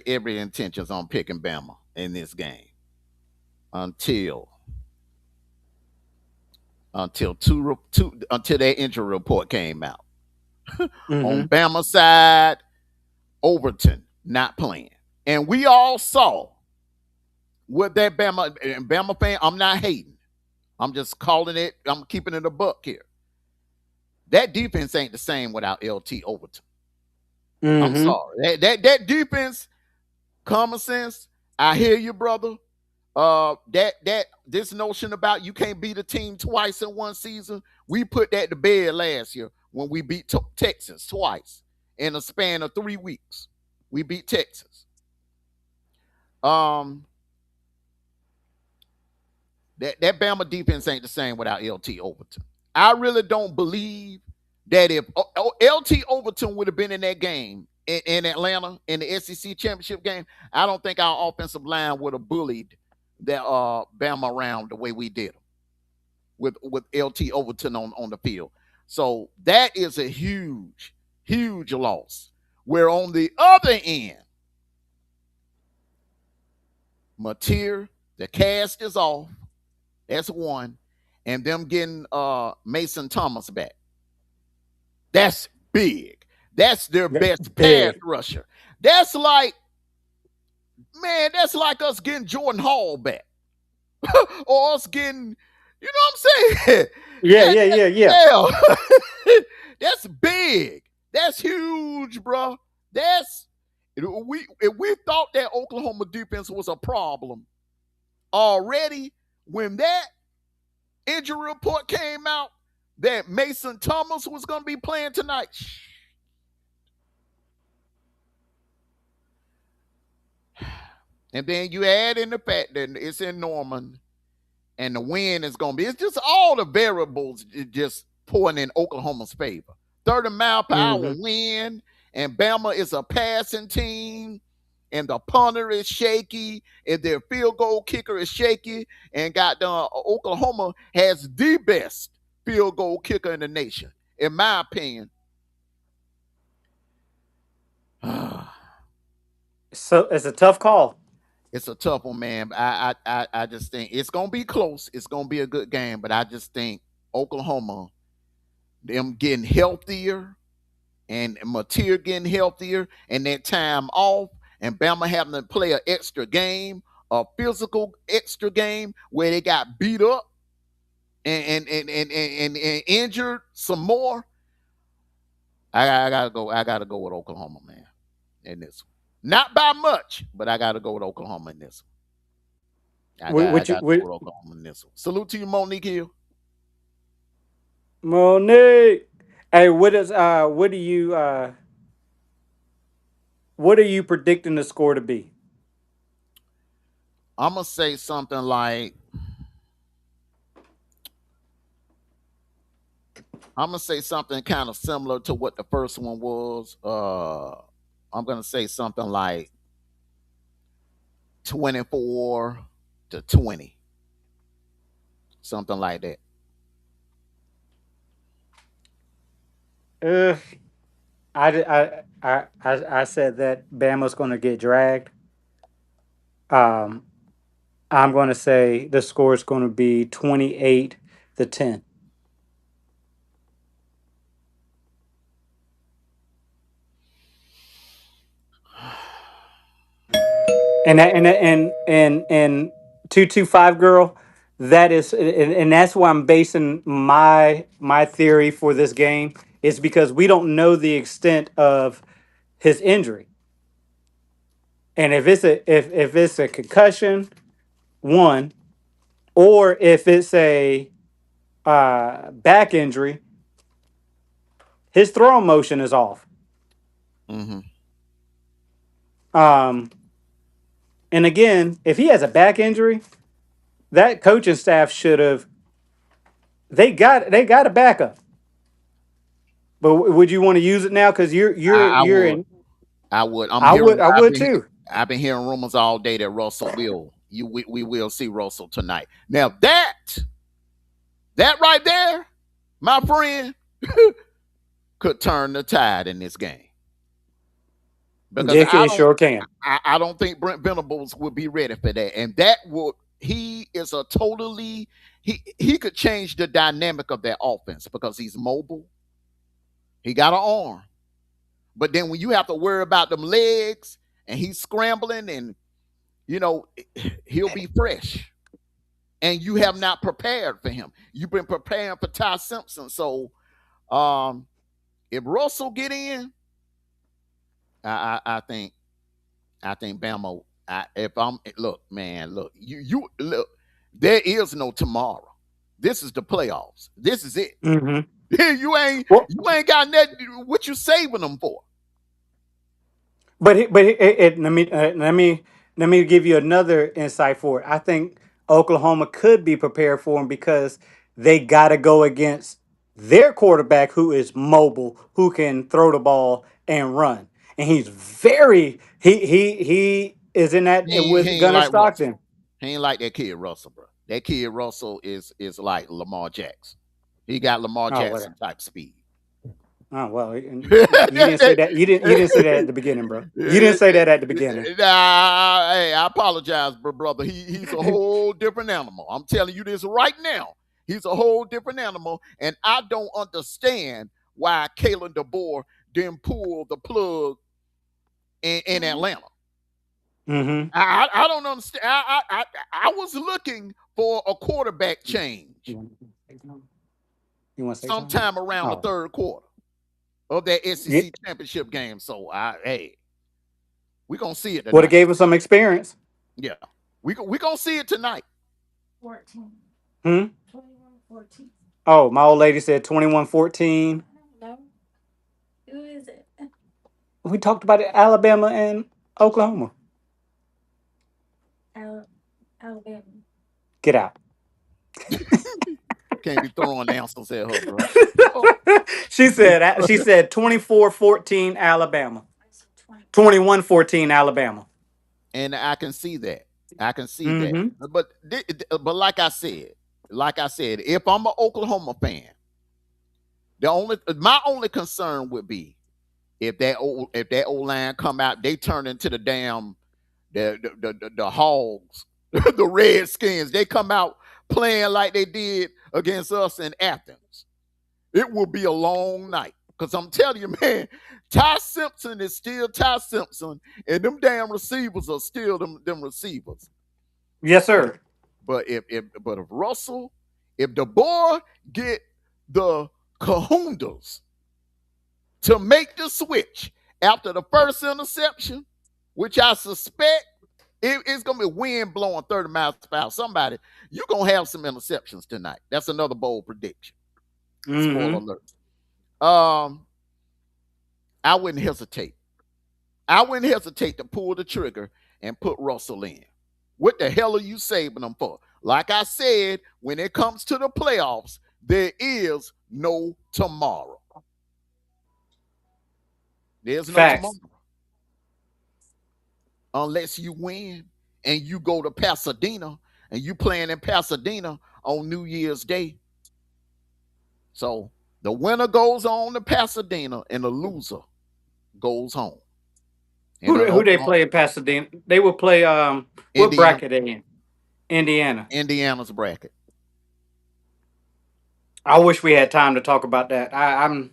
every intentions on picking Bama in this game until until that injury report came out. On Mm-hmm. Bama side, Overton not playing, and we all saw what that Bama fan. I'm not hating. I'm just calling it. I'm keeping it a buck here. That defense ain't the same without LT Overton. I'm Mm-hmm. sorry. That defense, common sense. I hear you, brother. That this notion about you can't beat a team twice in one season, we put that to bed last year when we beat Texas twice in a span of 3 weeks. We beat Texas. Um, that Bama defense ain't the same without LT Overton. I really don't believe that if LT Overton would have been in that game in Atlanta in the SEC championship game, I don't think our offensive line would have bullied that Bama around the way we did them with LT Overton on the field. So that is a huge loss. Where on the other end, Mateer, the cast is off. That's one. And them getting Mason Thomas back. That's big. That's their best pass Big. rusher. That's like, man, that's like us getting Jordan Hall back. Or us getting, you know what I'm saying? Yeah, yeah, yeah, yeah. Yeah. That's big. That's huge, bro. That's if we thought that Oklahoma defense was a problem already, when that injury report came out that Mason Thomas was going to be playing tonight. And then you add in the fact that it's in Norman and the wind is going to be, it's just all the variables just pouring in Oklahoma's favor. 30-mile-per-hour Mm-hmm. wind, and Bama is a passing team, and the punter is shaky, and their field goal kicker is shaky, and Oklahoma has the best field goal kicker in the nation, in my opinion. So it's a tough call. It's a tough one, man. I just think it's gonna be close. It's gonna be a good game, but I just think Oklahoma, them getting healthier, and Mateer getting healthier, and that time off, and Bama having to play an extra game, a physical extra game where they got beat up and injured some more. I gotta go. I gotta go with Oklahoma, man, in this one. Not by much, but I gotta go with Oklahoma in this one. I Would you, got to go would, with Oklahoma in this one. Salute to you, Monique Hill. Monique? Hey, what are you predicting the score to be? I'm gonna say something like I'm gonna say something kind of similar to what the first one was. I'm gonna say something like 24-20, something like that. Uh, I said that Bama's going to get dragged. Um, I'm going to say the score is going to be 28-10. And 225 girl, that is, and that's why I'm basing my theory for this game is because we don't know the extent of his injury. And if it's a concussion, one, or if it's a back injury, his throwing motion is off. Mm-hmm. Um, and again, if he has a back injury, that coaching staff should have they got a backup. But would you want to use it now? Because I you're would. in. I would. I'm I would hearing. I would too. I've been hearing rumors all day that Russell will. We will see Russell tonight. Now that right there, my friend, could turn the tide in this game because JK sure can. I don't think Brent Venables would be ready for that, and that would he is a totally he could change the dynamic of that offense because he's mobile. He got an arm, but then when you have to worry about them legs and he's scrambling and you know he'll be fresh, and you have not prepared for him. You've been preparing for Ty Simpson, so um, if Russell get in, I think Bama If I'm look, man, look, you look. There is no tomorrow. This is the playoffs. This is it. Hmm. you ain't Well, you ain't got nothing. What you saving them for? let me give you another insight for it. I think Oklahoma could be prepared for him because they got to go against their quarterback who is mobile, who can throw the ball and run, and he's very he is in that He with ain't Gunnar like Russell. Stockton. He ain't like that kid Russell, bro. That kid Russell is like Lamar Jackson. He got Lamar Oh, Jackson whatever. type speed. Oh well, you didn't say that. You didn't say that at the beginning, bro. You didn't say that at the beginning. Nah, hey, I apologize, brother. He's a whole different animal. I'm telling you this right now. He's a whole different animal, and I don't understand why Kalen DeBoer didn't pull the plug in Atlanta. Mm-hmm. I don't understand. I was looking for a quarterback You change want to say something? You want to say something? sometime around the Oh, third quarter of that yeah. SEC championship game. So hey, we gonna see it Would have tonight. gave him some experience. Yeah, we gonna see it tonight. Hmm. Oh, my old lady said 21-14. We talked about it, Alabama and Oklahoma. Get out. Can't be throwing answers at her, bro. Oh, she said 24-14 Alabama. 21-14 Alabama. and I can see that. I can see that. Mm-hmm. But like I said, if I'm an Oklahoma fan, my only concern would be if that old line come out, they turn into the damn the hogs, the Redskins. They come out playing like they did against us in Athens. It will be a long night. Cause I'm telling you, man, Ty Simpson is still Ty Simpson, and them damn receivers are still them receivers. Yes, But sir. but if Russell, if the boy get the kahundas to make the switch after the first interception, which I suspect it's gonna be wind blowing 30 miles per hour. Somebody, you're gonna have some interceptions tonight. That's another bold prediction. Spoiler Mm-hmm. alert. Um, I wouldn't hesitate. I wouldn't hesitate to pull the trigger and put Russell in. What the hell are you saving them for? Like I said, when it comes to the playoffs, there is no tomorrow. There's no tomorrow Facts. unless you win and you go to Pasadena and you playing in Pasadena on New Year's Day. So the winner goes on to Pasadena and the loser goes home. And Who they Oklahoma, play in Pasadena? They will play what Indiana, bracket they in? Indiana. Indiana's bracket. I wish we had time to talk about that. I'm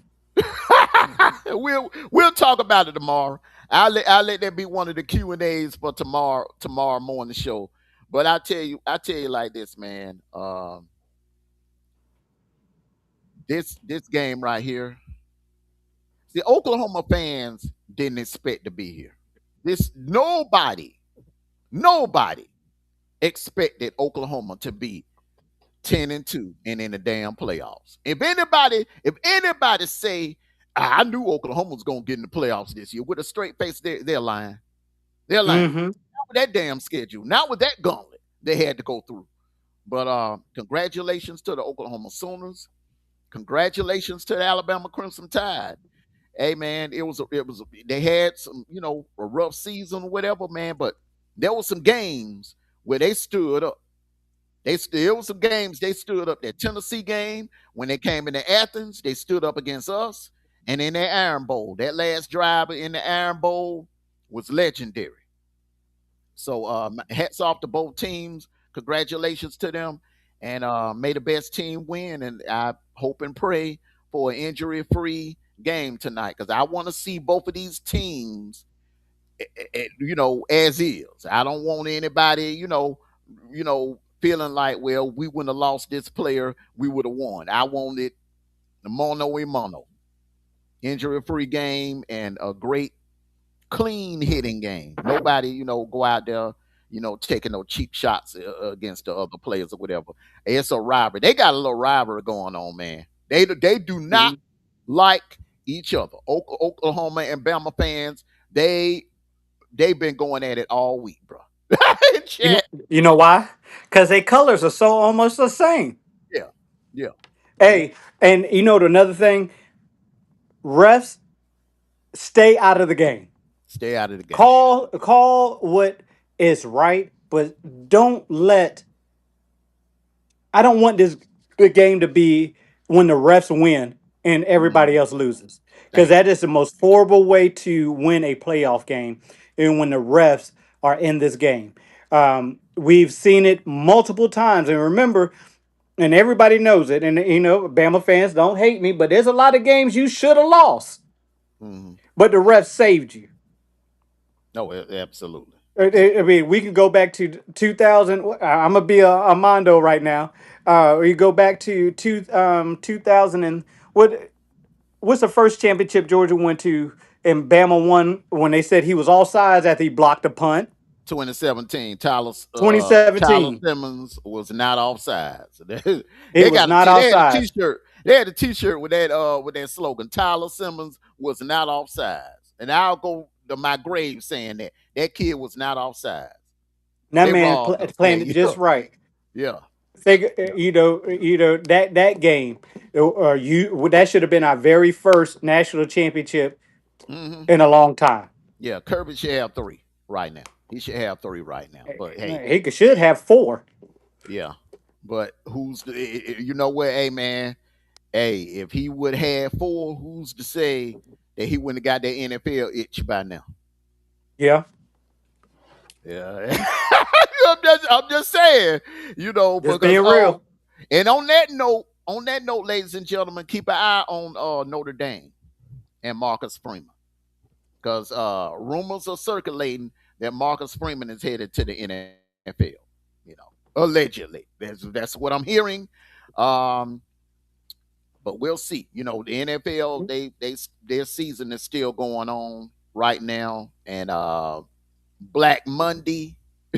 we'll talk about it tomorrow. I'll let that be one of the Q&As for tomorrow morning show. But I tell you like this, man. This game right here, the Oklahoma fans didn't expect to be here. This nobody expected Oklahoma to be 10-2 and in the damn playoffs. If anybody say I knew Oklahoma was gonna get in the playoffs this year with a straight face, they're lying. They're lying. mm-hmm. Not with that damn schedule, not with that gauntlet they had to go through. But congratulations to the Oklahoma Sooners. Congratulations to the Alabama Crimson Tide. Hey man, they had some, a rough season or whatever, man, but there were some games where they stood up. There was some games they stood up. That Tennessee game when they came into Athens, they stood up against us. And in that Iron Bowl, that last drive in the Iron Bowl was legendary. So hats off to both teams. Congratulations to them, and may the best team win. And I hope and pray for an injury-free game tonight because I want to see both of these teams, as is. I don't want anybody, feeling like, well, we wouldn't have lost this player, we would have won. I wanted the mono a mono, injury-free game, and a great clean hitting game. Nobody, go out there, taking no cheap shots against the other players or whatever. It's a rivalry. They got a little rivalry going on, man. They do not Mhm. like each other. Oklahoma and Bama fans, they've been going at it all week, bro. In You know, chat. you know why? Because their colors are so almost the same. Yeah, yeah, yeah. Hey, and another thing, refs stay out of the game. Stay out of the game. Call what is right, but don't let. I don't want this the game to be when the refs win and everybody Mm, else loses, because thank that you. is the most horrible way to win a playoff game, and when the refs are in this game. We've seen it multiple times, and remember, and everybody knows it. And Bama fans don't hate me, but there's a lot of games you should have lost, Hmm. but the refs saved you. No, absolutely. I mean, we can go back to 2000. I'm gonna be a Amondo right now. We go back to 2000 and what's the first championship Georgia went to and Bama won when they said he was all sides after he blocked a punt. 2017, Tyler 2017, Simmons was not offsides. They, he they was got a not t- they had a outside. t-shirt. They had a t-shirt with that slogan. Tyler Simmons was not offsides. And I'll go to my grave saying that. That kid was not offsides. That They man robbed us planned that it year. just right. Yeah. Think Yeah. that game, or that should have been our very first national championship Hmm. in a long time. Yeah. Kirby should have three right now. He should have three right now. But hey, Should have four. yeah. But you know what, hey man, hey, if he would have four, who's to say that he wouldn't have got that NFL itch by now? Yeah, Yeah. I'm just saying, just because being real. and on that note, ladies and gentlemen, keep an eye on Notre Dame and Marcus Freeman. Because rumors are circulating that Marcus Freeman is headed to the NFL, allegedly. That's what I'm hearing. Um, but we'll see. The NFL, their season is still going on right now, and Black Monday,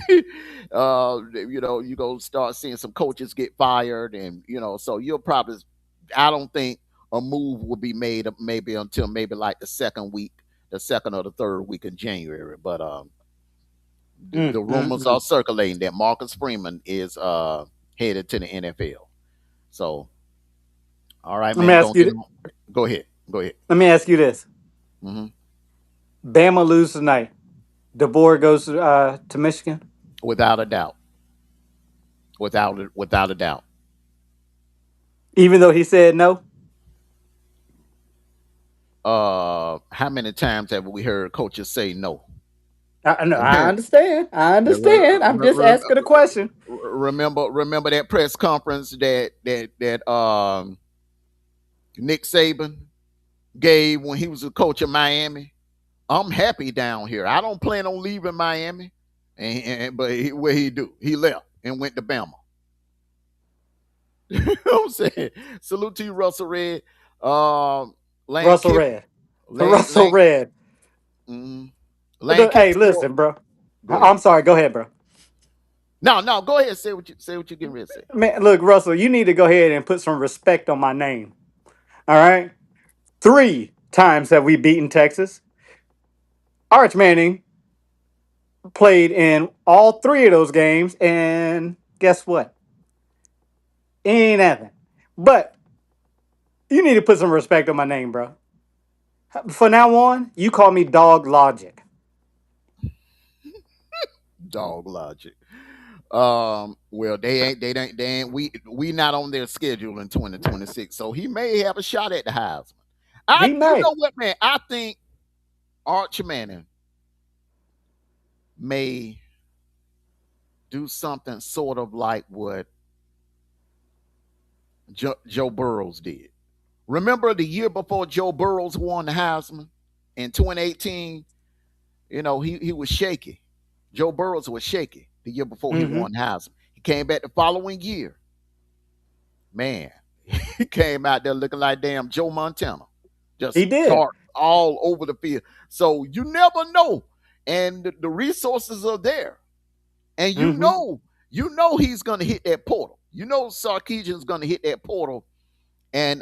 you go start seeing some coaches get fired, and so you'll probably. I don't think a move will be made maybe until maybe like the second or the third week in January. But the rumors are Mm. circulating that Marcus Freeman is headed to the NFL. So, all right, Let me man, ask gonna get you. him. Go ahead. Go ahead. Let me ask you this: Hmm. Bama lose tonight. DeBoer goes to Michigan, Without a doubt. Without a doubt. even though he said no. How many times have we heard coaches say no? No, I understand. I Yeah, understand. I'm just asking a question. remember that press conference that Nick Saban gave when he was a coach of Miami. I'm happy down here. I don't plan on leaving Miami, but what he do? He left and went to Bama. You know what I'm saying? Salute to you, Russell Red. Um, Lane Russell Kiffin, Red. Lane, Russell Lane, Red. mm, Lane Hey, Kiffin. listen, bro. Go ahead. I'm sorry. Go ahead, bro. No, no, go ahead. Say what you getting ready to say. Man, look, Russell, you need to go ahead and put some respect on my name. All right. 3 times have we beaten Texas. Arch Manning played in all 3 of those games, and guess what? Ain't nothing. But you need to put some respect on my name, bro. For now on, you call me Dog Logic. Dog logic. Well, we not on their schedule in 2026, so he may have a shot at the Heisman. He You may. know what, man? I think Arch Manning may do something sort of like what Joe Burrows did. Remember the year before Joe Burrows won the Heisman in 2018? He was shaky. Joe Burrows was shaky the year before he Hmm. won the Heisman. He came back the following year. Man, he came out there looking like damn Joe Montana. He Just did. all over the field. So you never know, and the resources are there, and Hmm. you know he's going to hit that portal. You know Sarkeesian's going to hit that portal, and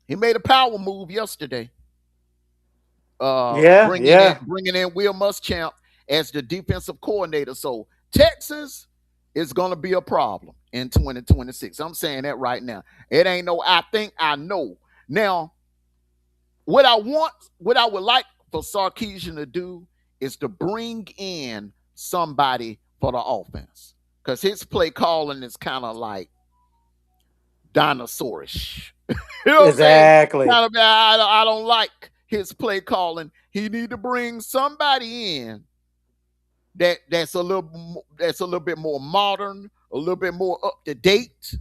he made a power move yesterday, Yeah, yeah. bringing in Will Muschamp as the defensive coordinator. So Texas is going to be a problem in 2026. I'm saying that right now. It ain't no I think I know. Now, what I would like for Sarkeesian to do is to bring in somebody for the offense. Because his play calling is kind of like dinosaurish. You know what I'm saying? Exactly. Kind of, I don't like his play calling. He need to bring somebody in that's a little bit more modern, a little bit more up to date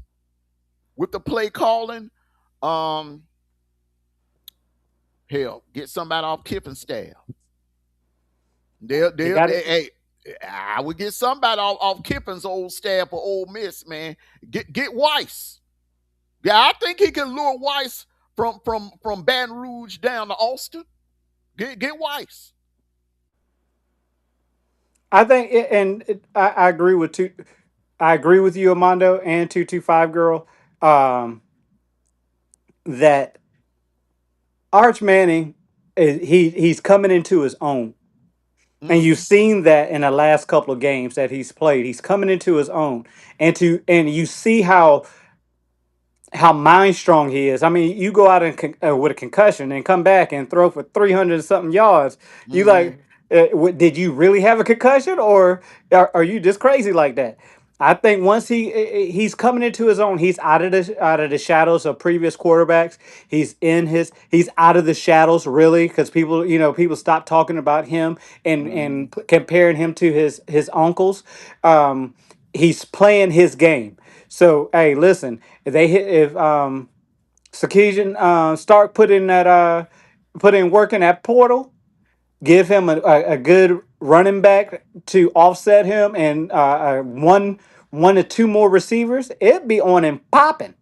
with the play calling. Um, Hell, get somebody off Kiffin's staff. You got it. Hey, I would get somebody off Kiffin's old staff or Old Miss, man. Get Weiss. Yeah, I think he can lure Weiss from Baton Rouge down to Austin. Get Weiss. I think, I agree with two. I agree with you, Amondo, and 225 girl. Um, that Arch Manning he's coming into his own. And you've Mm-hmm. seen that in the last couple of games that he's played. He's coming into his own. And you see how mind strong he is. I mean, you go out with a concussion and come back and throw for 300 and something yards. You like, Mm-hmm. did you really have a concussion, or are you just crazy like that? I think once he's coming into his own, he's out of the shadows of previous quarterbacks. He's out of the shadows really, because people stop talking about him Mm-hmm. comparing him to his uncles. He's playing his game. So hey, listen, if Sarkisian Stark put in work in that portal, give him a good running back to offset him, and one or two more receivers, it'd be on and popping.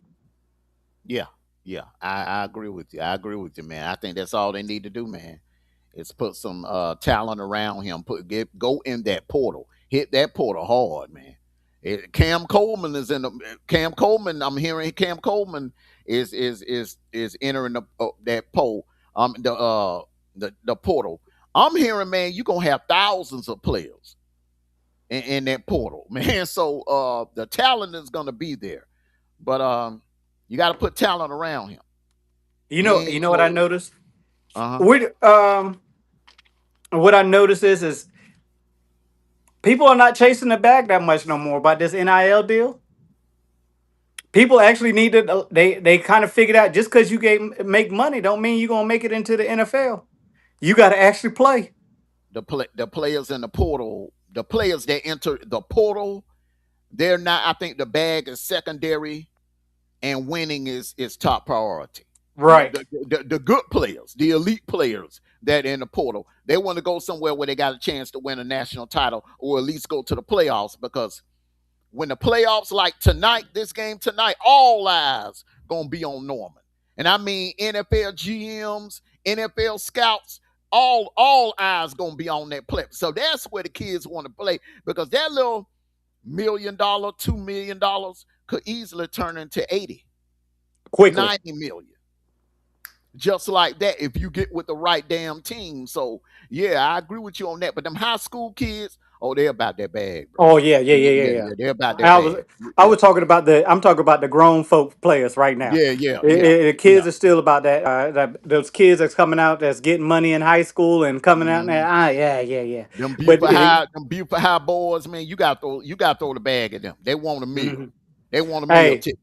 Yeah, yeah. I agree with you. I agree with you, man. I think that's all they need to do, man. Is put some talent around him. Go in that portal. Hit that portal hard, man. Cam Coleman is in the Cam Coleman. I'm hearing Cam Coleman is entering that poll. The portal. I'm hearing, man, you're gonna have thousands of players in that portal, man. So the talent is gonna be there. But you got to put talent around him. He You ain't know what I so noticed? uh-huh. We What I noticed is people are not chasing the bag that much no more about this NIL deal. People actually need to they kind of figured out, just because make money don't mean you're gonna make it into the NFL. You got to actually play. The players in the portal, the players that enter the portal, they're not. I think the bag is secondary, and winning is top priority. Right. The good players, the elite players that in the portal, they want to go somewhere where they got a chance to win a national title or at least go to the playoffs, because when the playoffs, like tonight, this game tonight, all eyes gonna be on Norman. And I mean NFL GMs, NFL scouts, all eyes gonna be on that play. So that's where the kids want to play, because that little $1 million, $2 million could easily turn into 80, Quickly. 90 million. Just like that, if you get with the right damn team. So yeah, I agree with you on that. But them high school kids, oh, they're about that bag, bro. Oh yeah, yeah, yeah, yeah, Yeah, yeah. yeah, they're about that I was bag. I Yeah. was talking about I'm talking about the grown folk players right now. Yeah, yeah, yeah, The yeah. kids are still about those kids that's coming out, that's getting money in high school and coming out Mhm. there. Yeah, yeah, yeah. But Them Buford High boys, man, you got to throw the bag at them. They want a meal. mhm. They want a meal Hey, ticket.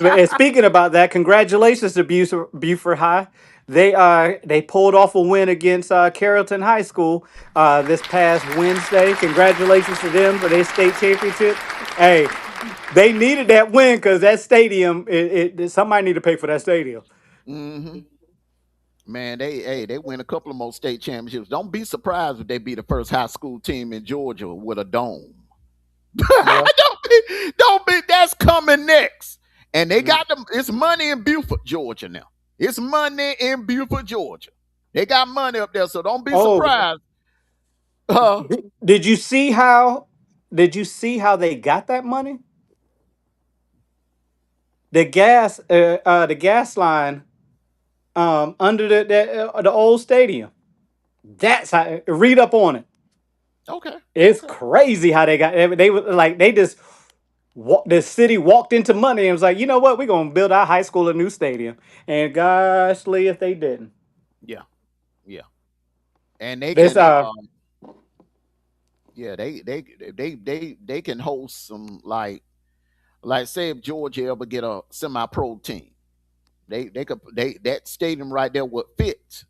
and speaking about that, congratulations to Buford High. They pulled off a win against Carrollton High School this past Wednesday. Congratulations to them for their state championship. Hey, they needed that win because that stadium, somebody need to pay for that stadium. hmm Man, they win a couple of more state championships. Don't be surprised if they be the first high school team in Georgia with a dome. Yeah. Don't be. That's coming next. And they Mm. got them. It's money in Buford, Georgia now. It's money in Beaufort, Georgia. They got money up there, so don't be Oh, surprised. Uh, did you see how? Did you see how they got that money? The gas line under the old stadium. That's how. Read up on it. okay, It's okay. crazy how they got. They were like they just the city walked into money and was like, you know what, we're gonna build our high school a new stadium. And goshly, if they didn't, Yeah, yeah. And they this can, yeah, they can host some like say if Georgia ever get a semi-pro team, they could they that stadium right there would fit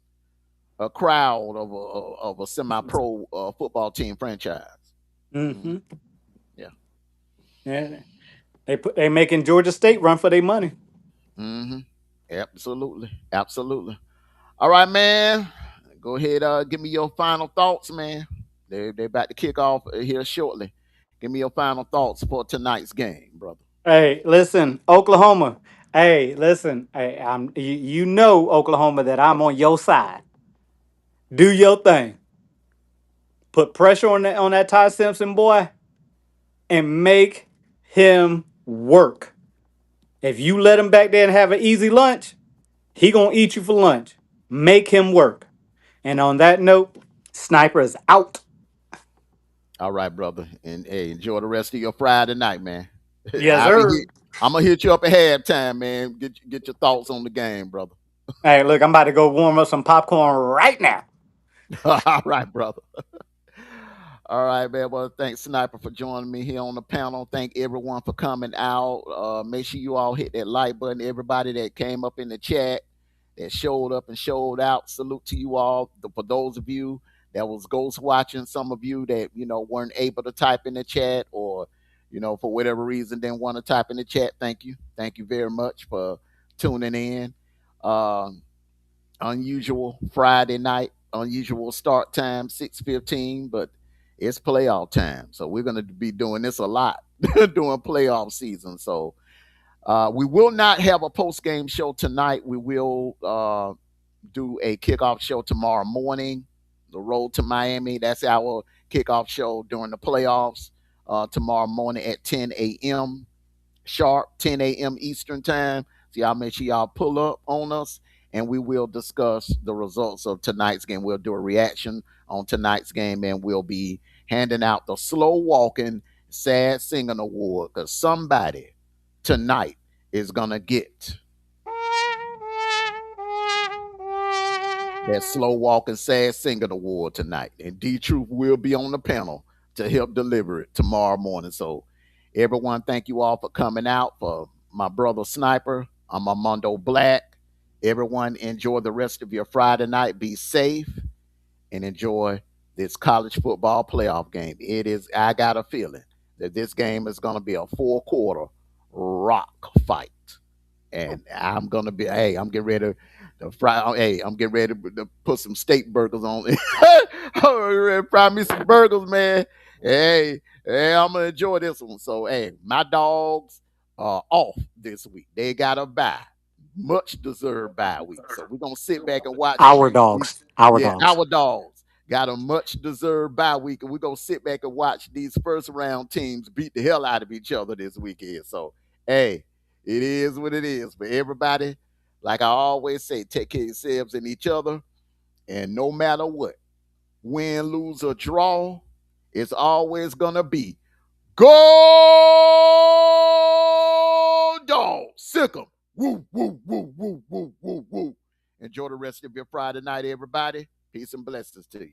a crowd of a semi-pro football team franchise. Mhm. hmm Yeah. yeah, they making Georgia State run for their money. Hmm. Absolutely. Absolutely. All right, man. Go ahead. Give me your final thoughts, man. They're about to kick off here shortly. Give me your final thoughts for tonight's game, brother. Hey, listen, Oklahoma. Hey, listen. Hey, you know Oklahoma that I'm on your side. Do your thing. Put pressure on that Ty Simpson boy and make him work. If you let him back there and have an easy lunch, he gonna eat you for lunch. Make him work. And on that note, Sniper is out. All right, brother. And hey, enjoy the rest of your Friday night, man. Yes, I'll be sir. hit. I'm gonna hit you up at halftime, man. Get your thoughts on the game, brother. Hey, look, I'm about to go warm up some popcorn right now. All right, brother. All right, man. Well, thanks, Sniper, for joining me here on the panel. Thank everyone for coming out. Make sure you all hit that like button. Everybody that came up in the chat, that showed up and showed out. Salute to you all. For those of you that was ghost watching, some of you that weren't able to type in the chat, or for whatever reason didn't want to type in the chat. Thank you very much for tuning in. Um, Unusual Friday night, unusual start time, 6:15, but it's playoff time. So we're gonna be doing this a lot during playoff season. So we will not have a post game show tonight. We will do a kickoff show tomorrow morning. The road to Miami. That's our kickoff show during the playoffs tomorrow morning at 10 a.m. sharp, 10 a.m. Eastern time. So y'all make sure y'all pull up on us, and we will discuss the results of tonight's game. We'll do a reaction on tonight's game, and we'll be handing out the slow walking sad singing award, because somebody tonight is gonna get that slow walking sad singing award tonight. And D Truth will be on the panel to help deliver it tomorrow morning. So everyone, thank you all for coming out. For my brother Sniper, I'm Amondo Black. Everyone, enjoy the rest of your Friday night. Be safe and enjoy this college football playoff game. I got a feeling that this game is going to be a 4-quarter rock fight. And I'm gonna be. Hey, I'm getting ready to fry. Hey, I'm getting ready to put some steak burgers on. I'm ready to fry me some burgers, man. Hey, I'm gonna enjoy this one. So, hey, my dogs are off this week. They got a bye, much deserved bye week. So we're gonna sit back and watch Our these. dogs. Our Yeah, dogs. our dogs got a much deserved bye week, and we're gonna sit back and watch these first round teams beat the hell out of each other this weekend. So, hey, it is what it is. But everybody, like I always say, take care of yourselves and each other. And no matter what, win, lose, or draw, it's always going to be go dog. Sick 'em. Woo, woo, woo, woo, woo, woo, woo. Enjoy the rest of your Friday night, everybody. Peace and blessings to you.